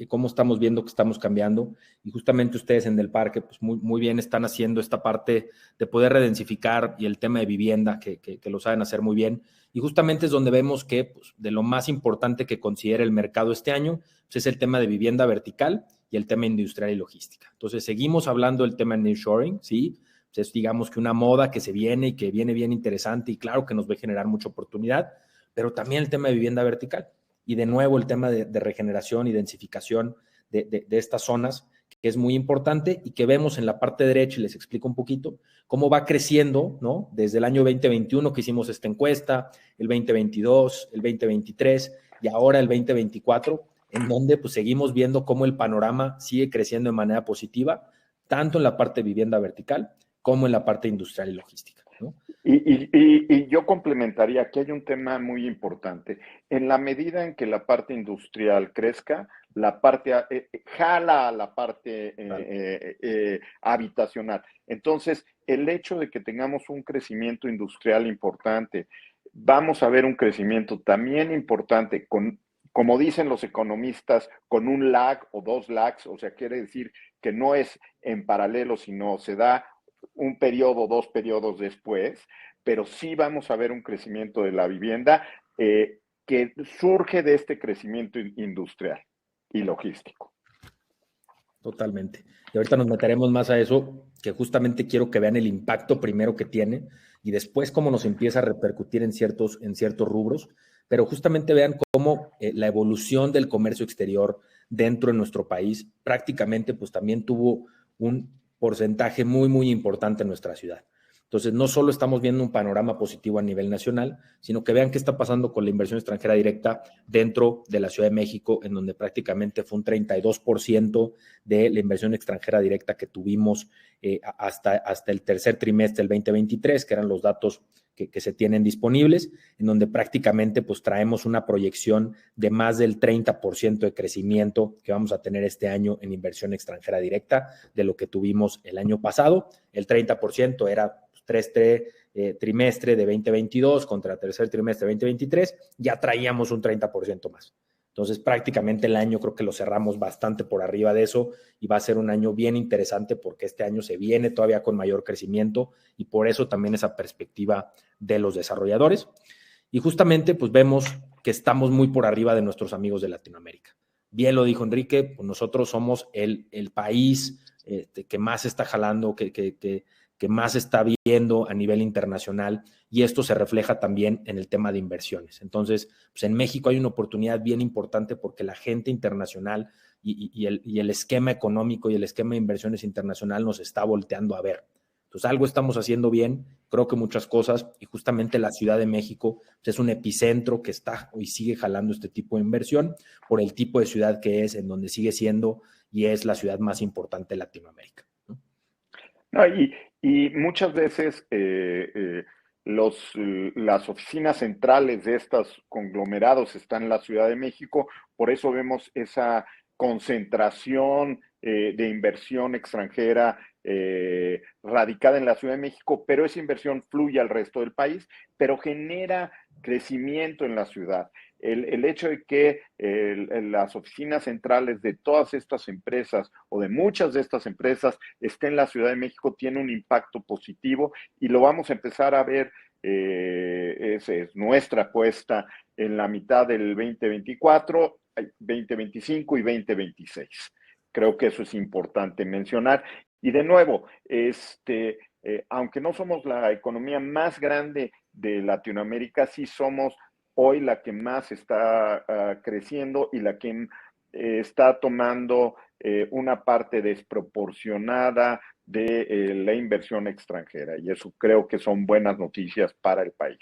cómo estamos viendo que estamos cambiando y justamente ustedes en Del Parque, pues muy bien están haciendo esta parte de poder redensificar y el tema de vivienda, que lo saben hacer muy bien. Y justamente es donde vemos que pues, de lo más importante que considera el mercado este año, pues, es el tema de vivienda vertical y el tema industrial y logística. Entonces, seguimos hablando del tema de nearshoring, ¿sí? Es, digamos que una moda que se viene y que viene bien interesante y claro que nos va a generar mucha oportunidad, pero también el tema de vivienda vertical y de nuevo el tema de regeneración y densificación de estas zonas, que es muy importante y que vemos en la parte derecha, y les explico un poquito, cómo va creciendo, ¿no? Desde el año 2021 que hicimos esta encuesta, el 2022, el 2023 y ahora el 2024, en donde pues seguimos viendo cómo el panorama sigue creciendo de manera positiva, tanto en la parte de vivienda vertical como en la parte industrial y logística, ¿no? Y yo complementaría, aquí hay un tema muy importante. En la medida en que la parte industrial crezca, la parte jala a la parte Claro. habitacional. Entonces, el hecho de que tengamos un crecimiento industrial importante, vamos a ver un crecimiento también importante con, como dicen los economistas, con un lag o dos lags, o sea, quiere decir que no es en paralelo, sino se da un periodo, dos periodos después, pero sí vamos a ver un crecimiento de la vivienda que surge de este crecimiento industrial y logístico. Totalmente. Y ahorita nos meteremos más a eso, que justamente quiero que vean el impacto primero que tiene y después cómo nos empieza a repercutir en ciertos rubros, pero justamente vean cómo la evolución del comercio exterior dentro de nuestro país prácticamente pues también tuvo un porcentaje muy, muy importante en nuestra ciudad. Entonces, no solo estamos viendo un panorama positivo a nivel nacional, sino que vean qué está pasando con la inversión extranjera directa dentro de la Ciudad de México, en donde prácticamente fue un 32% de la inversión extranjera directa que tuvimos hasta el tercer trimestre del 2023, que eran los datos que se tienen disponibles, en donde prácticamente pues traemos una proyección de más del 30% de crecimiento que vamos a tener este año en inversión extranjera directa de lo que tuvimos el año pasado. El 30% era trimestre de 2022 contra el tercer trimestre de 2023, ya traíamos un 30% más. Entonces, prácticamente el año creo que lo cerramos bastante por arriba de eso y va a ser un año bien interesante porque este año se viene todavía con mayor crecimiento y por eso también esa perspectiva de los desarrolladores. Y justamente, pues vemos que estamos muy por arriba de nuestros amigos de Latinoamérica. Bien lo dijo Enrique, pues nosotros somos el país que más está jalando, que más está viendo a nivel internacional y esto se refleja también en el tema de inversiones. Entonces, pues en México hay una oportunidad bien importante porque la gente internacional y el esquema económico y el esquema de inversiones internacional nos está volteando a ver. Entonces, algo estamos haciendo bien, creo que muchas cosas, y justamente la Ciudad de México pues, es un epicentro que está y sigue jalando este tipo de inversión por el tipo de ciudad que es, en donde sigue siendo y es la ciudad más importante de Latinoamérica. No, y muchas veces las oficinas centrales de estos conglomerados están en la Ciudad de México, por eso vemos esa concentración de inversión extranjera radicada en la Ciudad de México, pero esa inversión fluye al resto del país, pero genera crecimiento en la ciudad. El hecho de que las oficinas centrales de todas estas empresas o de muchas de estas empresas estén en la Ciudad de México tiene un impacto positivo y lo vamos a empezar a ver, esa es nuestra apuesta en la mitad del 2024, 2025 y 2026. Creo que eso es importante mencionar. Y de nuevo, aunque no somos la economía más grande de Latinoamérica, sí somos hoy la que más está creciendo y la que está tomando una parte desproporcionada de la inversión extranjera. Y eso creo que son buenas noticias para el país.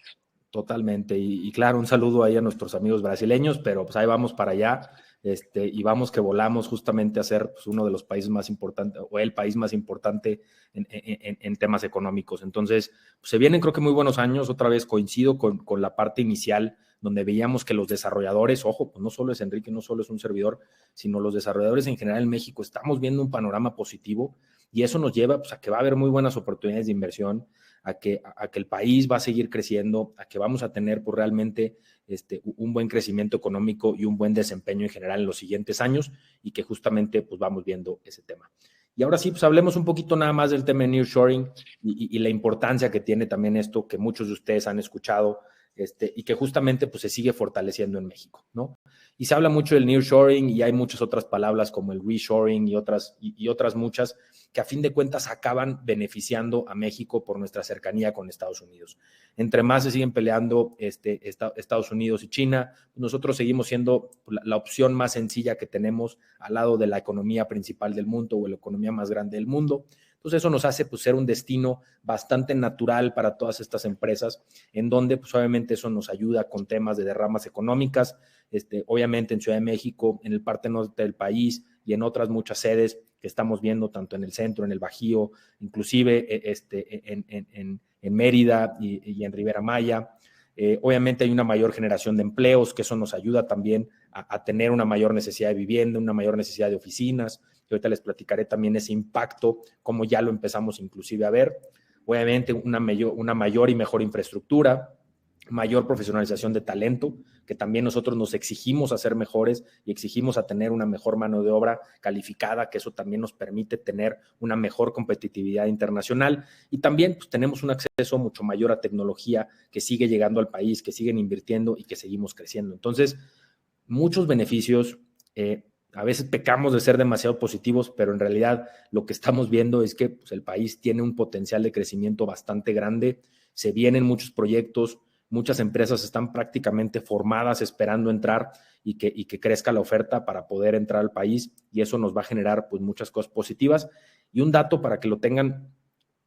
Totalmente. Y claro, un saludo ahí a nuestros amigos brasileños, pero pues ahí vamos para allá. Y vamos que volamos justamente a ser pues, uno de los países más importantes o el país más importante en temas económicos. Entonces, pues, se vienen creo que muy buenos años. Otra vez coincido con la parte inicial donde veíamos que los desarrolladores, ojo, pues no solo es Enrique, no solo es un servidor, sino los desarrolladores en general en México estamos viendo un panorama positivo y eso nos lleva pues, a que va a haber muy buenas oportunidades de inversión, a que el país va a seguir creciendo, a que vamos a tener pues, realmente un buen crecimiento económico y un buen desempeño en general en los siguientes años y que justamente pues vamos viendo ese tema. Y ahora sí, pues hablemos un poquito nada más del tema de nearshoring y la importancia que tiene también esto que muchos de ustedes han escuchado y que justamente pues se sigue fortaleciendo en México, ¿no? Y se habla mucho del nearshoring y hay muchas otras palabras como el reshoring y otras muchas que a fin de cuentas acaban beneficiando a México por nuestra cercanía con Estados Unidos. Entre más se siguen peleando Estados Unidos y China, nosotros seguimos siendo la opción más sencilla que tenemos al lado de la economía principal del mundo o la economía más grande del mundo. Entonces eso nos hace pues, ser un destino bastante natural para todas estas empresas, en donde pues, obviamente eso nos ayuda con temas de derramas económicas, obviamente en Ciudad de México, en el parte norte del país y en otras muchas sedes que estamos viendo tanto en el centro, en el Bajío, inclusive en Mérida y en Riviera Maya. Obviamente hay una mayor generación de empleos, que eso nos ayuda también a tener una mayor necesidad de vivienda, una mayor necesidad de oficinas. Y ahorita les platicaré también ese impacto, como ya lo empezamos inclusive a ver. Obviamente una mayor y mejor infraestructura, mayor profesionalización de talento, que también nosotros nos exigimos a ser mejores y exigimos a tener una mejor mano de obra calificada, que eso también nos permite tener una mejor competitividad internacional. Y también pues, tenemos un acceso mucho mayor a tecnología que sigue llegando al país, que siguen invirtiendo y que seguimos creciendo. Entonces, muchos beneficios. A veces pecamos de ser demasiado positivos, pero en realidad lo que estamos viendo es que pues, el país tiene un potencial de crecimiento bastante grande. Se vienen muchos proyectos. Muchas empresas están prácticamente formadas esperando entrar y que crezca la oferta para poder entrar al país, y eso nos va a generar pues, muchas cosas positivas. Y un dato para que lo tengan,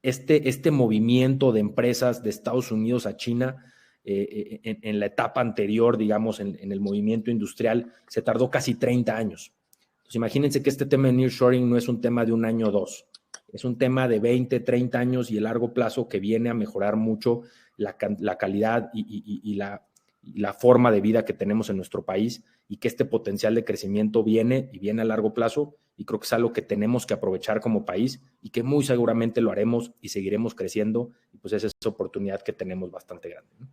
este movimiento de empresas de Estados Unidos a China en la etapa anterior, digamos, en el movimiento industrial, se tardó casi 30 años. Entonces, imagínense que este tema de nearshoring no es un tema de un año o dos, es un tema de 20, 30 años y el largo plazo que viene a mejorar mucho la calidad y la forma de vida que tenemos en nuestro país, y que este potencial de crecimiento viene a largo plazo, y creo que es algo que tenemos que aprovechar como país y que muy seguramente lo haremos y seguiremos creciendo, y pues esa es esa oportunidad que tenemos bastante grande, ¿no?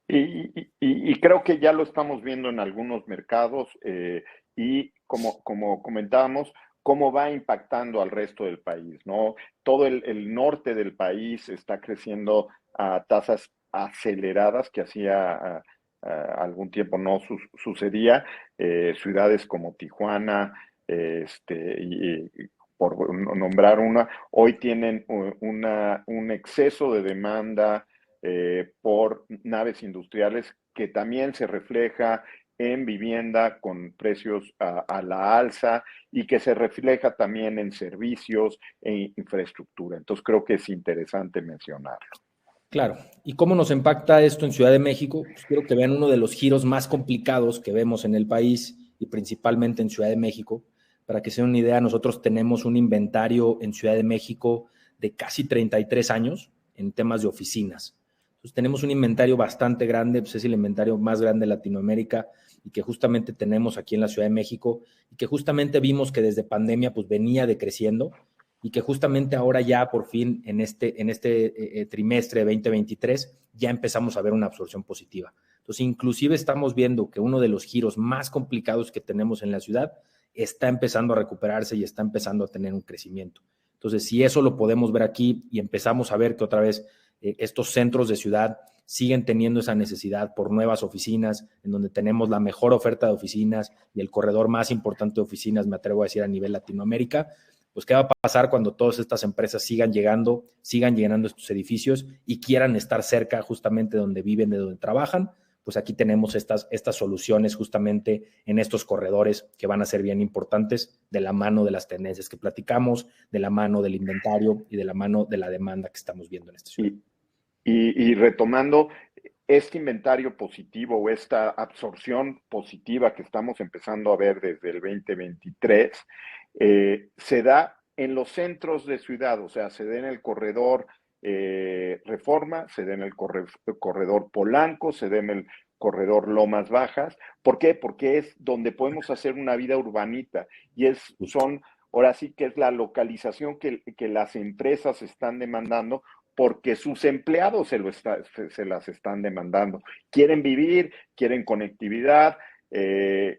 Y creo que ya lo estamos viendo en algunos mercados y como comentábamos, cómo va impactando al resto del país, ¿no? Todo el norte del país está creciendo a tasas aceleradas que hacía algún tiempo no sucedía. Ciudades como Tijuana, y por nombrar una, hoy tienen un exceso de demanda por naves industriales que también se refleja en vivienda con precios a la alza y que se refleja también en servicios e infraestructura. Entonces creo que es interesante mencionarlo. Claro. ¿Y cómo nos impacta esto en Ciudad de México? Pues quiero que vean uno de los giros más complicados que vemos en el país y principalmente en Ciudad de México. Para que se den una idea, nosotros tenemos un inventario en Ciudad de México de casi 33 años en temas de oficinas. Entonces tenemos un inventario bastante grande, pues es el inventario más grande de Latinoamérica, y que justamente tenemos aquí en la Ciudad de México, y que justamente vimos que desde pandemia pues venía decreciendo, y que justamente ahora ya por fin en este trimestre de 2023 ya empezamos a ver una absorción positiva. Entonces, inclusive estamos viendo que uno de los giros más complicados que tenemos en la ciudad está empezando a recuperarse y está empezando a tener un crecimiento. Entonces, si eso lo podemos ver aquí y empezamos a ver que otra vez estos centros de ciudad siguen teniendo esa necesidad por nuevas oficinas, en donde tenemos la mejor oferta de oficinas y el corredor más importante de oficinas, me atrevo a decir, a nivel Latinoamérica, pues ¿qué va a pasar cuando todas estas empresas sigan llegando estos edificios y quieran estar cerca justamente de donde viven, de donde trabajan? Pues aquí tenemos estas soluciones justamente en estos corredores que van a ser bien importantes, de la mano de las tendencias que platicamos, de la mano del inventario y de la mano de la demanda que estamos viendo en esta ciudad. Y retomando este inventario positivo o esta absorción positiva que estamos empezando a ver desde el 2023, se da en los centros de ciudad, o sea, se da en el corredor Reforma, se da en el corredor Polanco, se da en el corredor Lomas Bajas. ¿Por qué? Porque es donde podemos hacer una vida urbanita y ahora sí que es la localización que las empresas están demandando, porque sus empleados se las están demandando. Quieren vivir, quieren conectividad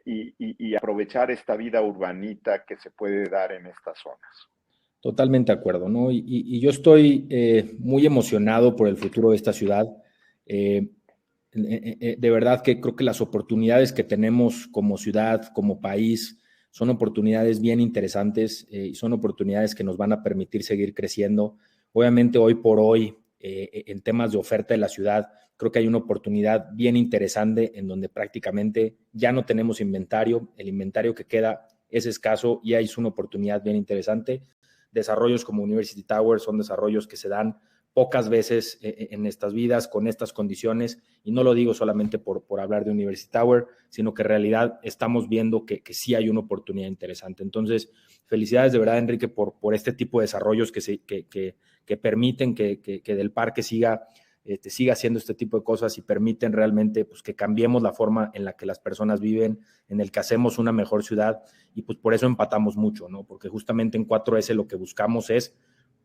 y aprovechar esta vida urbanita que se puede dar en estas zonas. Totalmente de acuerdo, ¿no? Y yo estoy muy emocionado por el futuro de esta ciudad. De verdad que creo que las oportunidades que tenemos como ciudad, como país, son oportunidades bien interesantes y son oportunidades que nos van a permitir seguir creciendo. Obviamente hoy por hoy, en temas de oferta de la ciudad, creo que hay una oportunidad bien interesante en donde prácticamente ya no tenemos inventario, el inventario que queda es escaso y hay una oportunidad bien interesante. Desarrollos como University Tower son desarrollos que se dan pocas veces en estas vidas, con estas condiciones, y no lo digo solamente por hablar de University Tower, sino que en realidad estamos viendo que sí hay una oportunidad interesante. Entonces, felicidades de verdad, Enrique, por este tipo de desarrollos que que permiten que Del Parque siga haciendo este tipo de cosas y permiten realmente pues, que cambiemos la forma en la que las personas viven, en el que hacemos una mejor ciudad, y pues por eso empatamos mucho, ¿no? Porque justamente en 4S lo que buscamos es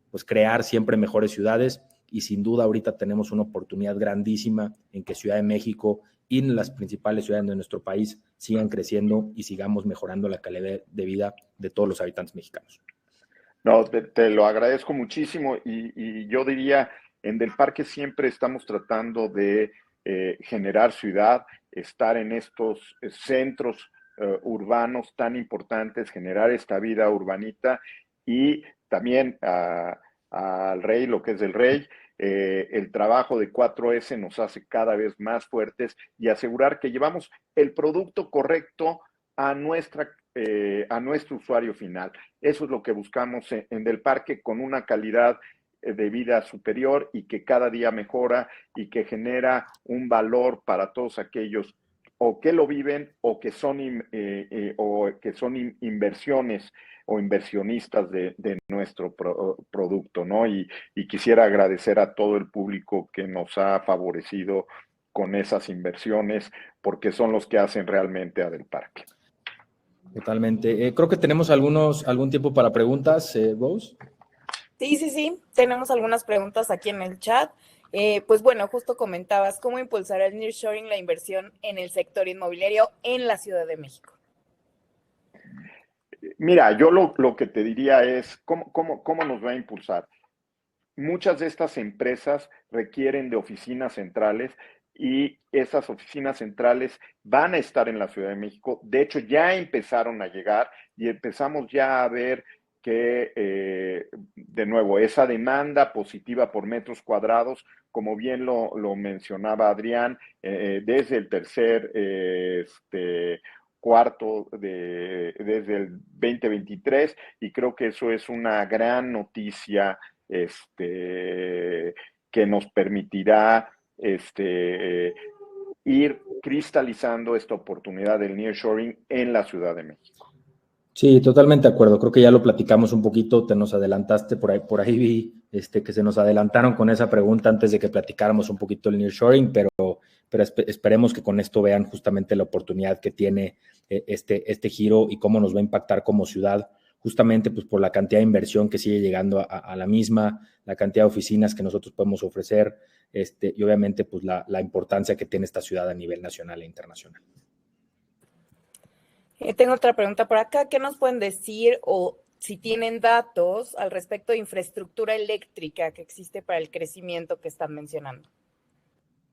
pues crear siempre mejores ciudades, y sin duda ahorita tenemos una oportunidad grandísima en que Ciudad de México y las principales ciudades de nuestro país sigan creciendo y sigamos mejorando la calidad de vida de todos los habitantes mexicanos. No, te lo agradezco muchísimo y yo diría, en Del Parque siempre estamos tratando de generar ciudad, estar en estos centros urbanos tan importantes, generar esta vida urbanita y también al rey, lo que es del rey. El trabajo de 4S nos hace cada vez más fuertes y asegurar que llevamos el producto correcto a nuestro usuario final. Eso es lo que buscamos en Del Parque, con una calidad de vida superior y que cada día mejora y que genera un valor para todos aquellos o que lo viven o que son inversiones o inversionistas de nuestro producto, ¿no? Y quisiera agradecer a todo el público que nos ha favorecido con esas inversiones, porque son los que hacen realmente a Del Parque. Totalmente. Creo que tenemos algún tiempo para preguntas, Rose. Sí. Tenemos algunas preguntas aquí en el chat. Pues bueno, justo comentabas, ¿cómo impulsar el nearshoring, la inversión en el sector inmobiliario en la Ciudad de México? Mira, yo lo que te diría es, ¿cómo nos va a impulsar? Muchas de estas empresas requieren de oficinas centrales y esas oficinas centrales van a estar en la Ciudad de México. De hecho, ya empezaron a llegar y empezamos ya a ver que, de nuevo, esa demanda positiva por metros cuadrados, como bien lo mencionaba Adrián, desde el tercer cuarto desde el 2023, y creo que eso es una gran noticia que nos permitirá ir cristalizando esta oportunidad del nearshoring en la Ciudad de México. Sí, totalmente de acuerdo. Creo que ya lo platicamos un poquito, te nos adelantaste, por ahí vi que se nos adelantaron con esa pregunta antes de que platicáramos un poquito el nearshoring, pero esperemos que con esto vean justamente la oportunidad que tiene este giro y cómo nos va a impactar como ciudad, justamente pues por la cantidad de inversión que sigue llegando a la misma, la cantidad de oficinas que nosotros podemos ofrecer, y obviamente pues la importancia que tiene esta ciudad a nivel nacional e internacional. Tengo otra pregunta por acá. ¿Qué nos pueden decir o si tienen datos al respecto de infraestructura eléctrica que existe para el crecimiento que están mencionando?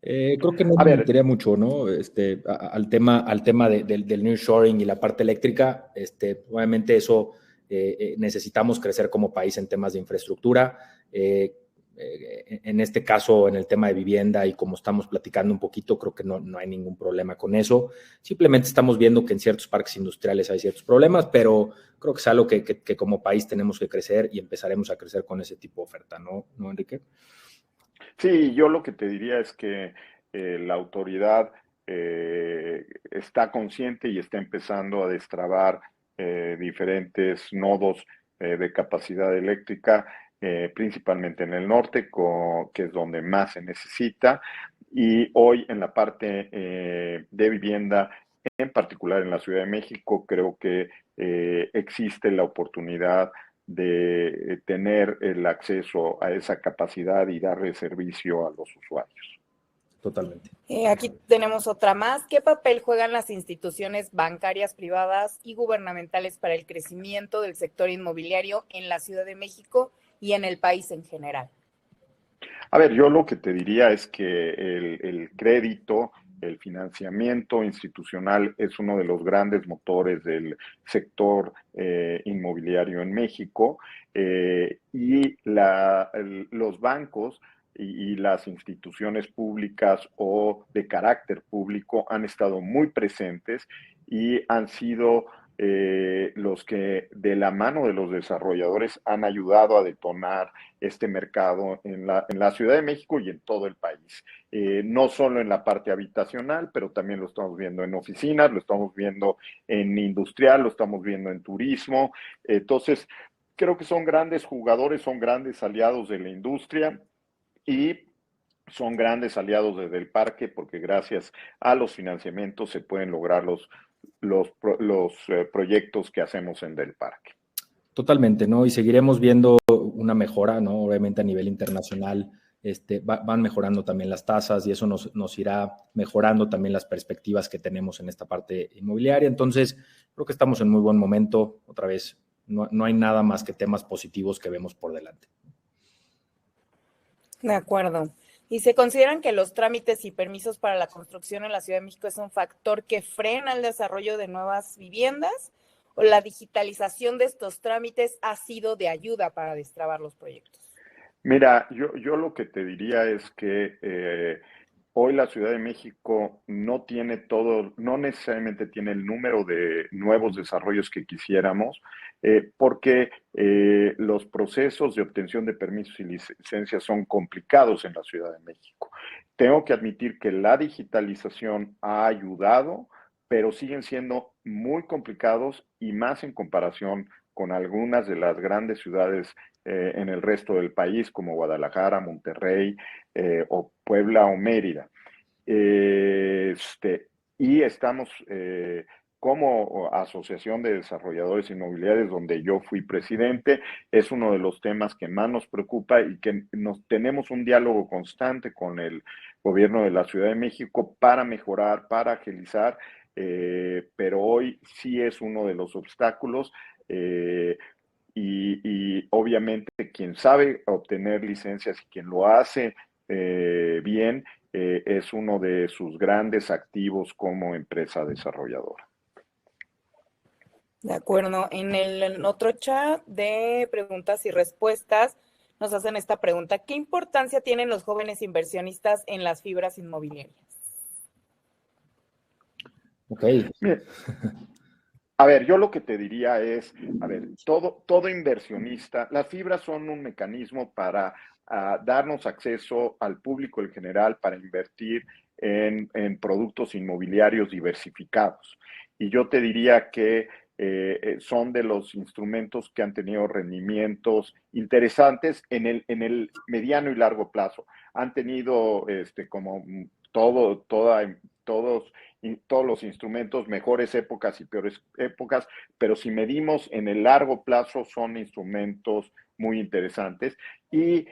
Creo que no me metería mucho, ¿no? Al tema del nearshoring y la parte eléctrica. Obviamente eso necesitamos crecer como país en temas de infraestructura. En este caso, en el tema de vivienda y como estamos platicando un poquito, creo que no hay ningún problema con eso. Simplemente estamos viendo que en ciertos parques industriales hay ciertos problemas, pero creo que es algo que como país tenemos que crecer y empezaremos a crecer con ese tipo de oferta, ¿no, Enrique? Sí, yo lo que te diría es que la autoridad está consciente y está empezando a destrabar diferentes nodos de capacidad eléctrica, principalmente en el norte, que es donde más se necesita, y hoy en la parte de vivienda, en particular en la Ciudad de México, creo que existe la oportunidad de tener el acceso a esa capacidad y darle servicio a los usuarios. Totalmente. Aquí tenemos otra más. ¿Qué papel juegan las instituciones bancarias, privadas y gubernamentales para el crecimiento del sector inmobiliario en la Ciudad de México y en el país en general? A ver, yo lo que te diría es que el crédito, el financiamiento institucional es uno de los grandes motores del sector inmobiliario en México, y los bancos y las instituciones públicas o de carácter público han estado muy presentes y han sido los que de la mano de los desarrolladores han ayudado a detonar este mercado en la Ciudad de México y en todo el país. No solo en la parte habitacional, pero también lo estamos viendo en oficinas, lo estamos viendo en industrial, lo estamos viendo en turismo. Entonces, creo que son grandes jugadores, son grandes aliados de la industria y son grandes aliados desde el parque porque gracias a los financiamientos se pueden lograr los proyectos que hacemos en Del Parque. Totalmente, ¿no? Y seguiremos viendo una mejora, ¿no? Obviamente a nivel internacional van mejorando también las tasas y eso nos irá mejorando también las perspectivas que tenemos en esta parte inmobiliaria. Entonces, creo que estamos en muy buen momento. Otra vez, no hay nada más que temas positivos que vemos por delante. De acuerdo. ¿Y se consideran que los trámites y permisos para la construcción en la Ciudad de México es un factor que frena el desarrollo de nuevas viviendas? ¿O la digitalización de estos trámites ha sido de ayuda para destrabar los proyectos? Mira, yo lo que te diría es que hoy la Ciudad de México no tiene todo, no necesariamente tiene el número de nuevos desarrollos que quisiéramos, porque los procesos de obtención de permisos y licencias son complicados en la Ciudad de México. Tengo que admitir que la digitalización ha ayudado, pero siguen siendo muy complicados y más en comparación con algunas de las grandes ciudades en el resto del país, como Guadalajara, Monterrey, o Puebla o Mérida. Y estamos como Asociación de Desarrolladores Inmobiliarios, donde yo fui presidente, es uno de los temas que más nos preocupa y que tenemos un diálogo constante con el gobierno de la Ciudad de México para mejorar, para agilizar, pero hoy sí es uno de los obstáculos. Y obviamente quien sabe obtener licencias y quien lo hace bien es uno de sus grandes activos como empresa desarrolladora. De acuerdo. En otro chat de preguntas y respuestas nos hacen esta pregunta. ¿Qué importancia tienen los jóvenes inversionistas en las fibras inmobiliarias? Ok. Bien. A ver, yo lo que te diría es, a ver, todo inversionista, las fibras son un mecanismo para darnos acceso al público en general para invertir en productos inmobiliarios diversificados. Y yo te diría que son de los instrumentos que han tenido rendimientos interesantes en el mediano y largo plazo. Han tenido como todos los instrumentos, mejores épocas y peores épocas, pero si medimos en el largo plazo son instrumentos muy interesantes y,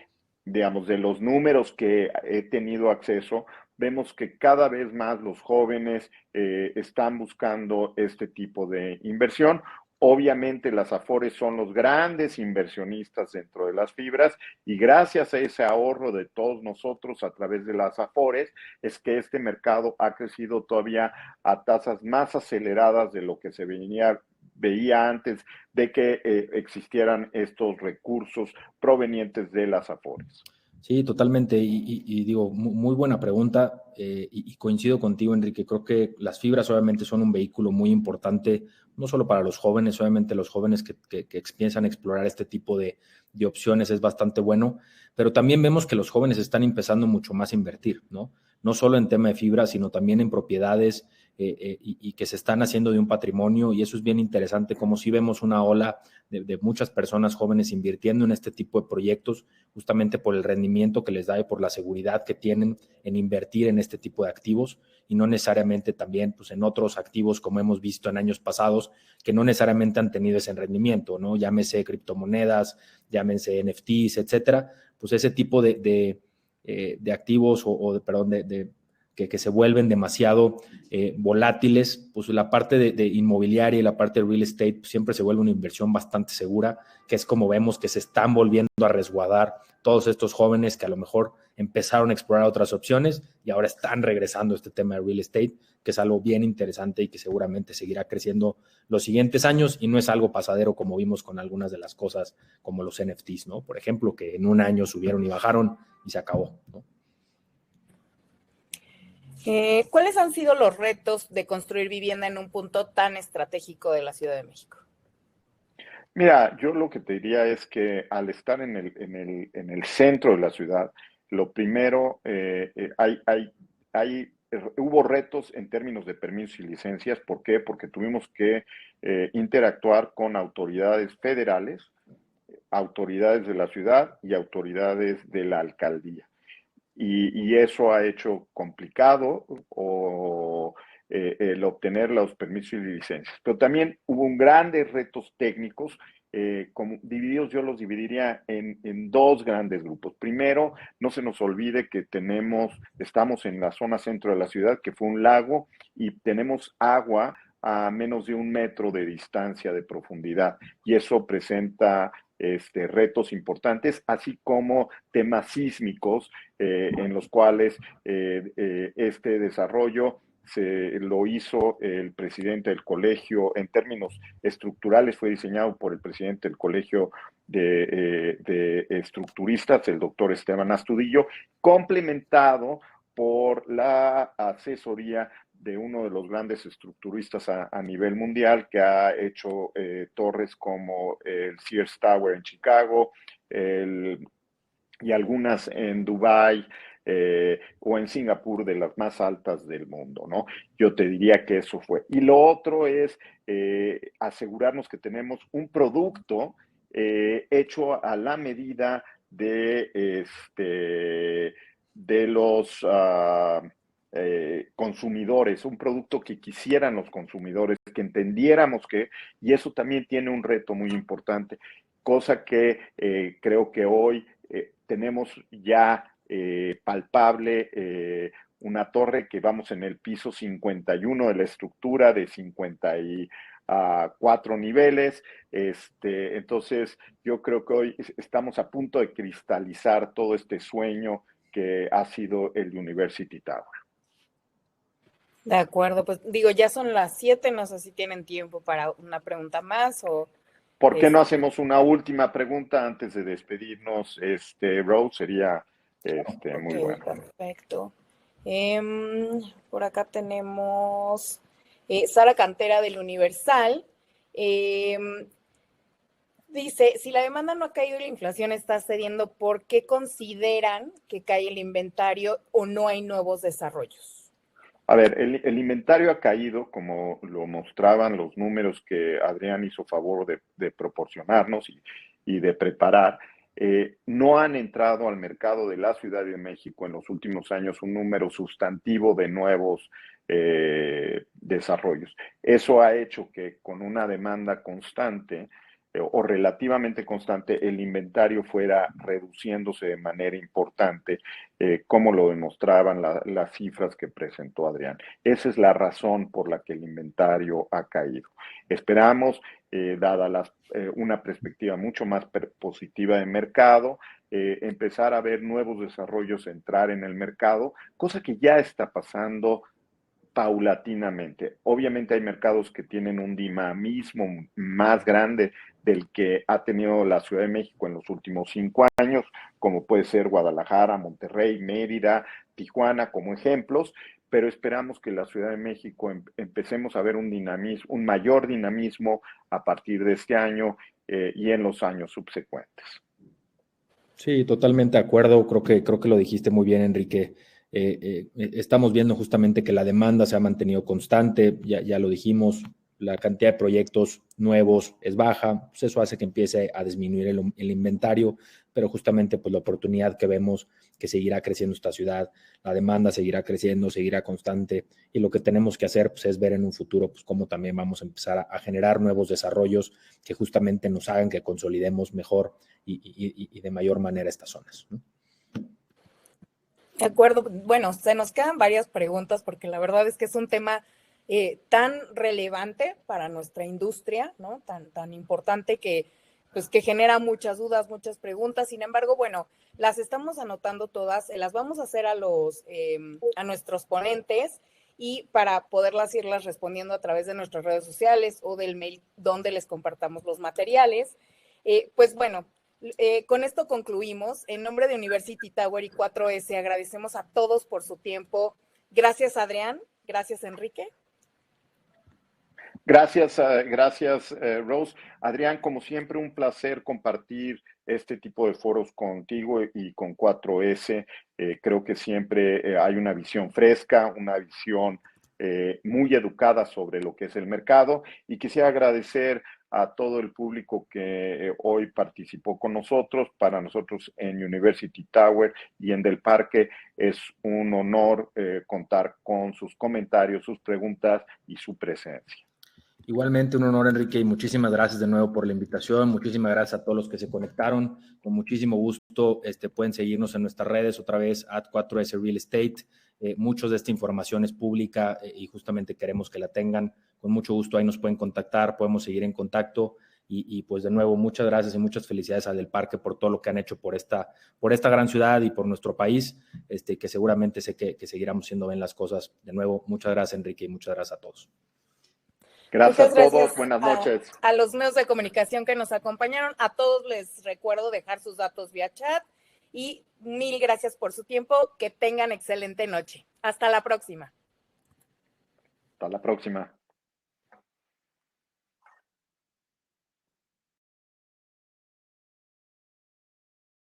digamos, de los números que he tenido acceso, vemos que cada vez más los jóvenes están buscando este tipo de inversión. Obviamente las Afores son los grandes inversionistas dentro de las fibras y gracias a ese ahorro de todos nosotros a través de las Afores es que este mercado ha crecido todavía a tasas más aceleradas de lo que se veía antes de que existieran estos recursos provenientes de las Afores. Sí, totalmente. Y digo, muy buena pregunta y coincido contigo, Enrique. Creo que las fibras obviamente son un vehículo muy importante, no solo para los jóvenes, obviamente los jóvenes que piensan explorar este tipo de opciones es bastante bueno, pero también vemos que los jóvenes están empezando mucho más a invertir, ¿no? No solo en tema de fibras, sino también en propiedades y que se están haciendo de un patrimonio y eso es bien interesante, como si vemos una ola de muchas personas jóvenes invirtiendo en este tipo de proyectos justamente por el rendimiento que les da y por la seguridad que tienen en invertir en este tipo de activos y no necesariamente también pues, en otros activos como hemos visto en años pasados que no necesariamente han tenido ese rendimiento, ¿no? Llámese criptomonedas, llámense NFTs, etcétera, pues ese tipo de activos que se vuelven demasiado volátiles, pues la parte de inmobiliaria y la parte de real estate pues siempre se vuelve una inversión bastante segura, que es como vemos que se están volviendo a resguardar todos estos jóvenes que a lo mejor empezaron a explorar otras opciones y ahora están regresando a este tema de real estate, que es algo bien interesante y que seguramente seguirá creciendo los siguientes años y no es algo pasadero como vimos con algunas de las cosas como los NFTs, ¿no? Por ejemplo, que en un año subieron y bajaron y se acabó, ¿no? ¿Cuáles han sido los retos de construir vivienda en un punto tan estratégico de la Ciudad de México? Mira, yo lo que te diría es que al estar en el centro de la ciudad, lo primero, hubo retos en términos de permisos y licencias. ¿Por qué? Porque tuvimos que interactuar con autoridades federales autoridades de la ciudad y autoridades de la alcaldía. Y eso ha hecho complicado el obtener los permisos y licencias. Pero también hubo grandes retos técnicos, divididos, yo los dividiría en dos grandes grupos. Primero, no se nos olvide que estamos en la zona centro de la ciudad, que fue un lago, y tenemos agua a menos de 1 metro de distancia de profundidad, y eso presenta retos importantes, así como temas sísmicos en los cuales este desarrollo se lo hizo el presidente del colegio. En términos estructurales fue diseñado por el presidente del colegio de estructuristas, el doctor Esteban Astudillo, complementado por la asesoría de uno de los grandes estructuristas a nivel mundial, que ha hecho torres como el Sears Tower en Chicago, y algunas en Dubái o en Singapur, de las más altas del mundo, ¿no? Yo te diría que eso fue. Y lo otro es asegurarnos que tenemos un producto hecho a la medida de los consumidores, un producto que quisieran los consumidores, que entendiéramos y eso también tiene un reto muy importante, cosa que creo que hoy tenemos ya palpable, una torre que vamos en el piso 51 de la estructura de 54 niveles. Entonces, yo creo que hoy estamos a punto de cristalizar todo este sueño que ha sido el University Tower. De acuerdo, pues digo, ya son las 7, no sé si tienen tiempo para una pregunta más o... ¿Por qué no hacemos una última pregunta antes de despedirnos, Rose? Sería muy bueno. Perfecto. Por acá tenemos Sara Cantera del Universal. Dice, si la demanda no ha caído y la inflación está cediendo, ¿por qué consideran que cae el inventario o no hay nuevos desarrollos? A ver, el inventario ha caído, como lo mostraban los números que Adrián hizo favor de proporcionarnos y de preparar. No han entrado al mercado de la Ciudad de México en los últimos años un número sustantivo de nuevos desarrollos. Eso ha hecho que con una demanda constante o relativamente constante, el inventario fuera reduciéndose de manera importante, como lo demostraban las cifras que presentó Adrián. Esa es la razón por la que el inventario ha caído. Esperamos, dada una perspectiva mucho más positiva de mercado, empezar a ver nuevos desarrollos entrar en el mercado, cosa que ya está pasando paulatinamente. Obviamente hay mercados que tienen un dinamismo más grande del que ha tenido la Ciudad de México en los últimos 5 años, como puede ser Guadalajara, Monterrey, Mérida, Tijuana, como ejemplos, pero esperamos que la Ciudad de México empecemos a ver un mayor dinamismo a partir de este año y en los años subsecuentes. Sí, totalmente de acuerdo. Creo que lo dijiste muy bien, Enrique. Estamos viendo justamente que la demanda se ha mantenido constante, ya lo dijimos, la cantidad de proyectos nuevos es baja, pues eso hace que empiece a disminuir el inventario, pero justamente pues la oportunidad que vemos que seguirá creciendo esta ciudad, la demanda seguirá creciendo, seguirá constante, y lo que tenemos que hacer pues es ver en un futuro pues cómo también vamos a empezar a generar nuevos desarrollos que justamente nos hagan que consolidemos mejor y de mayor manera estas zonas, ¿no? De acuerdo. Bueno, se nos quedan varias preguntas porque la verdad es que es un tema tan relevante para nuestra industria, ¿no? Tan importante que genera muchas dudas, muchas preguntas. Sin embargo, bueno, las estamos anotando todas, las vamos a hacer a nuestros ponentes y para poderlas irlas respondiendo a través de nuestras redes sociales o del mail donde les compartamos los materiales. Pues bueno, con esto concluimos. En nombre de University Tower y 4S, agradecemos a todos por su tiempo. Gracias, Adrián. Gracias, Enrique. Gracias, Rose. Adrián, como siempre, un placer compartir este tipo de foros contigo y con 4S. Creo que siempre hay una visión fresca, una visión muy educada sobre lo que es el mercado, y quisiera agradecer a todo el público que hoy participó con nosotros. Para nosotros en University Tower y en Del Parque es un honor contar con sus comentarios, sus preguntas y su presencia. Igualmente un honor, Enrique, y muchísimas gracias de nuevo por la invitación. Muchísimas gracias a todos los que se conectaron. Con muchísimo gusto pueden seguirnos en nuestras redes otra vez, @4S Real Estate. Muchos de esta información es pública y justamente queremos que la tengan. Con mucho gusto ahí nos pueden contactar, podemos seguir en contacto. Y pues de nuevo, muchas gracias y muchas felicidades a Del Parque por todo lo que han hecho por esta gran ciudad y por nuestro país, que seguramente sé que seguiremos haciendo bien las cosas. De nuevo, muchas gracias, Enrique, y muchas gracias a todos. Gracias a todos, buenas noches. A los medios de comunicación que nos acompañaron, a todos les recuerdo dejar sus datos vía chat y mil gracias por su tiempo, que tengan excelente noche. Hasta la próxima. Hasta la próxima.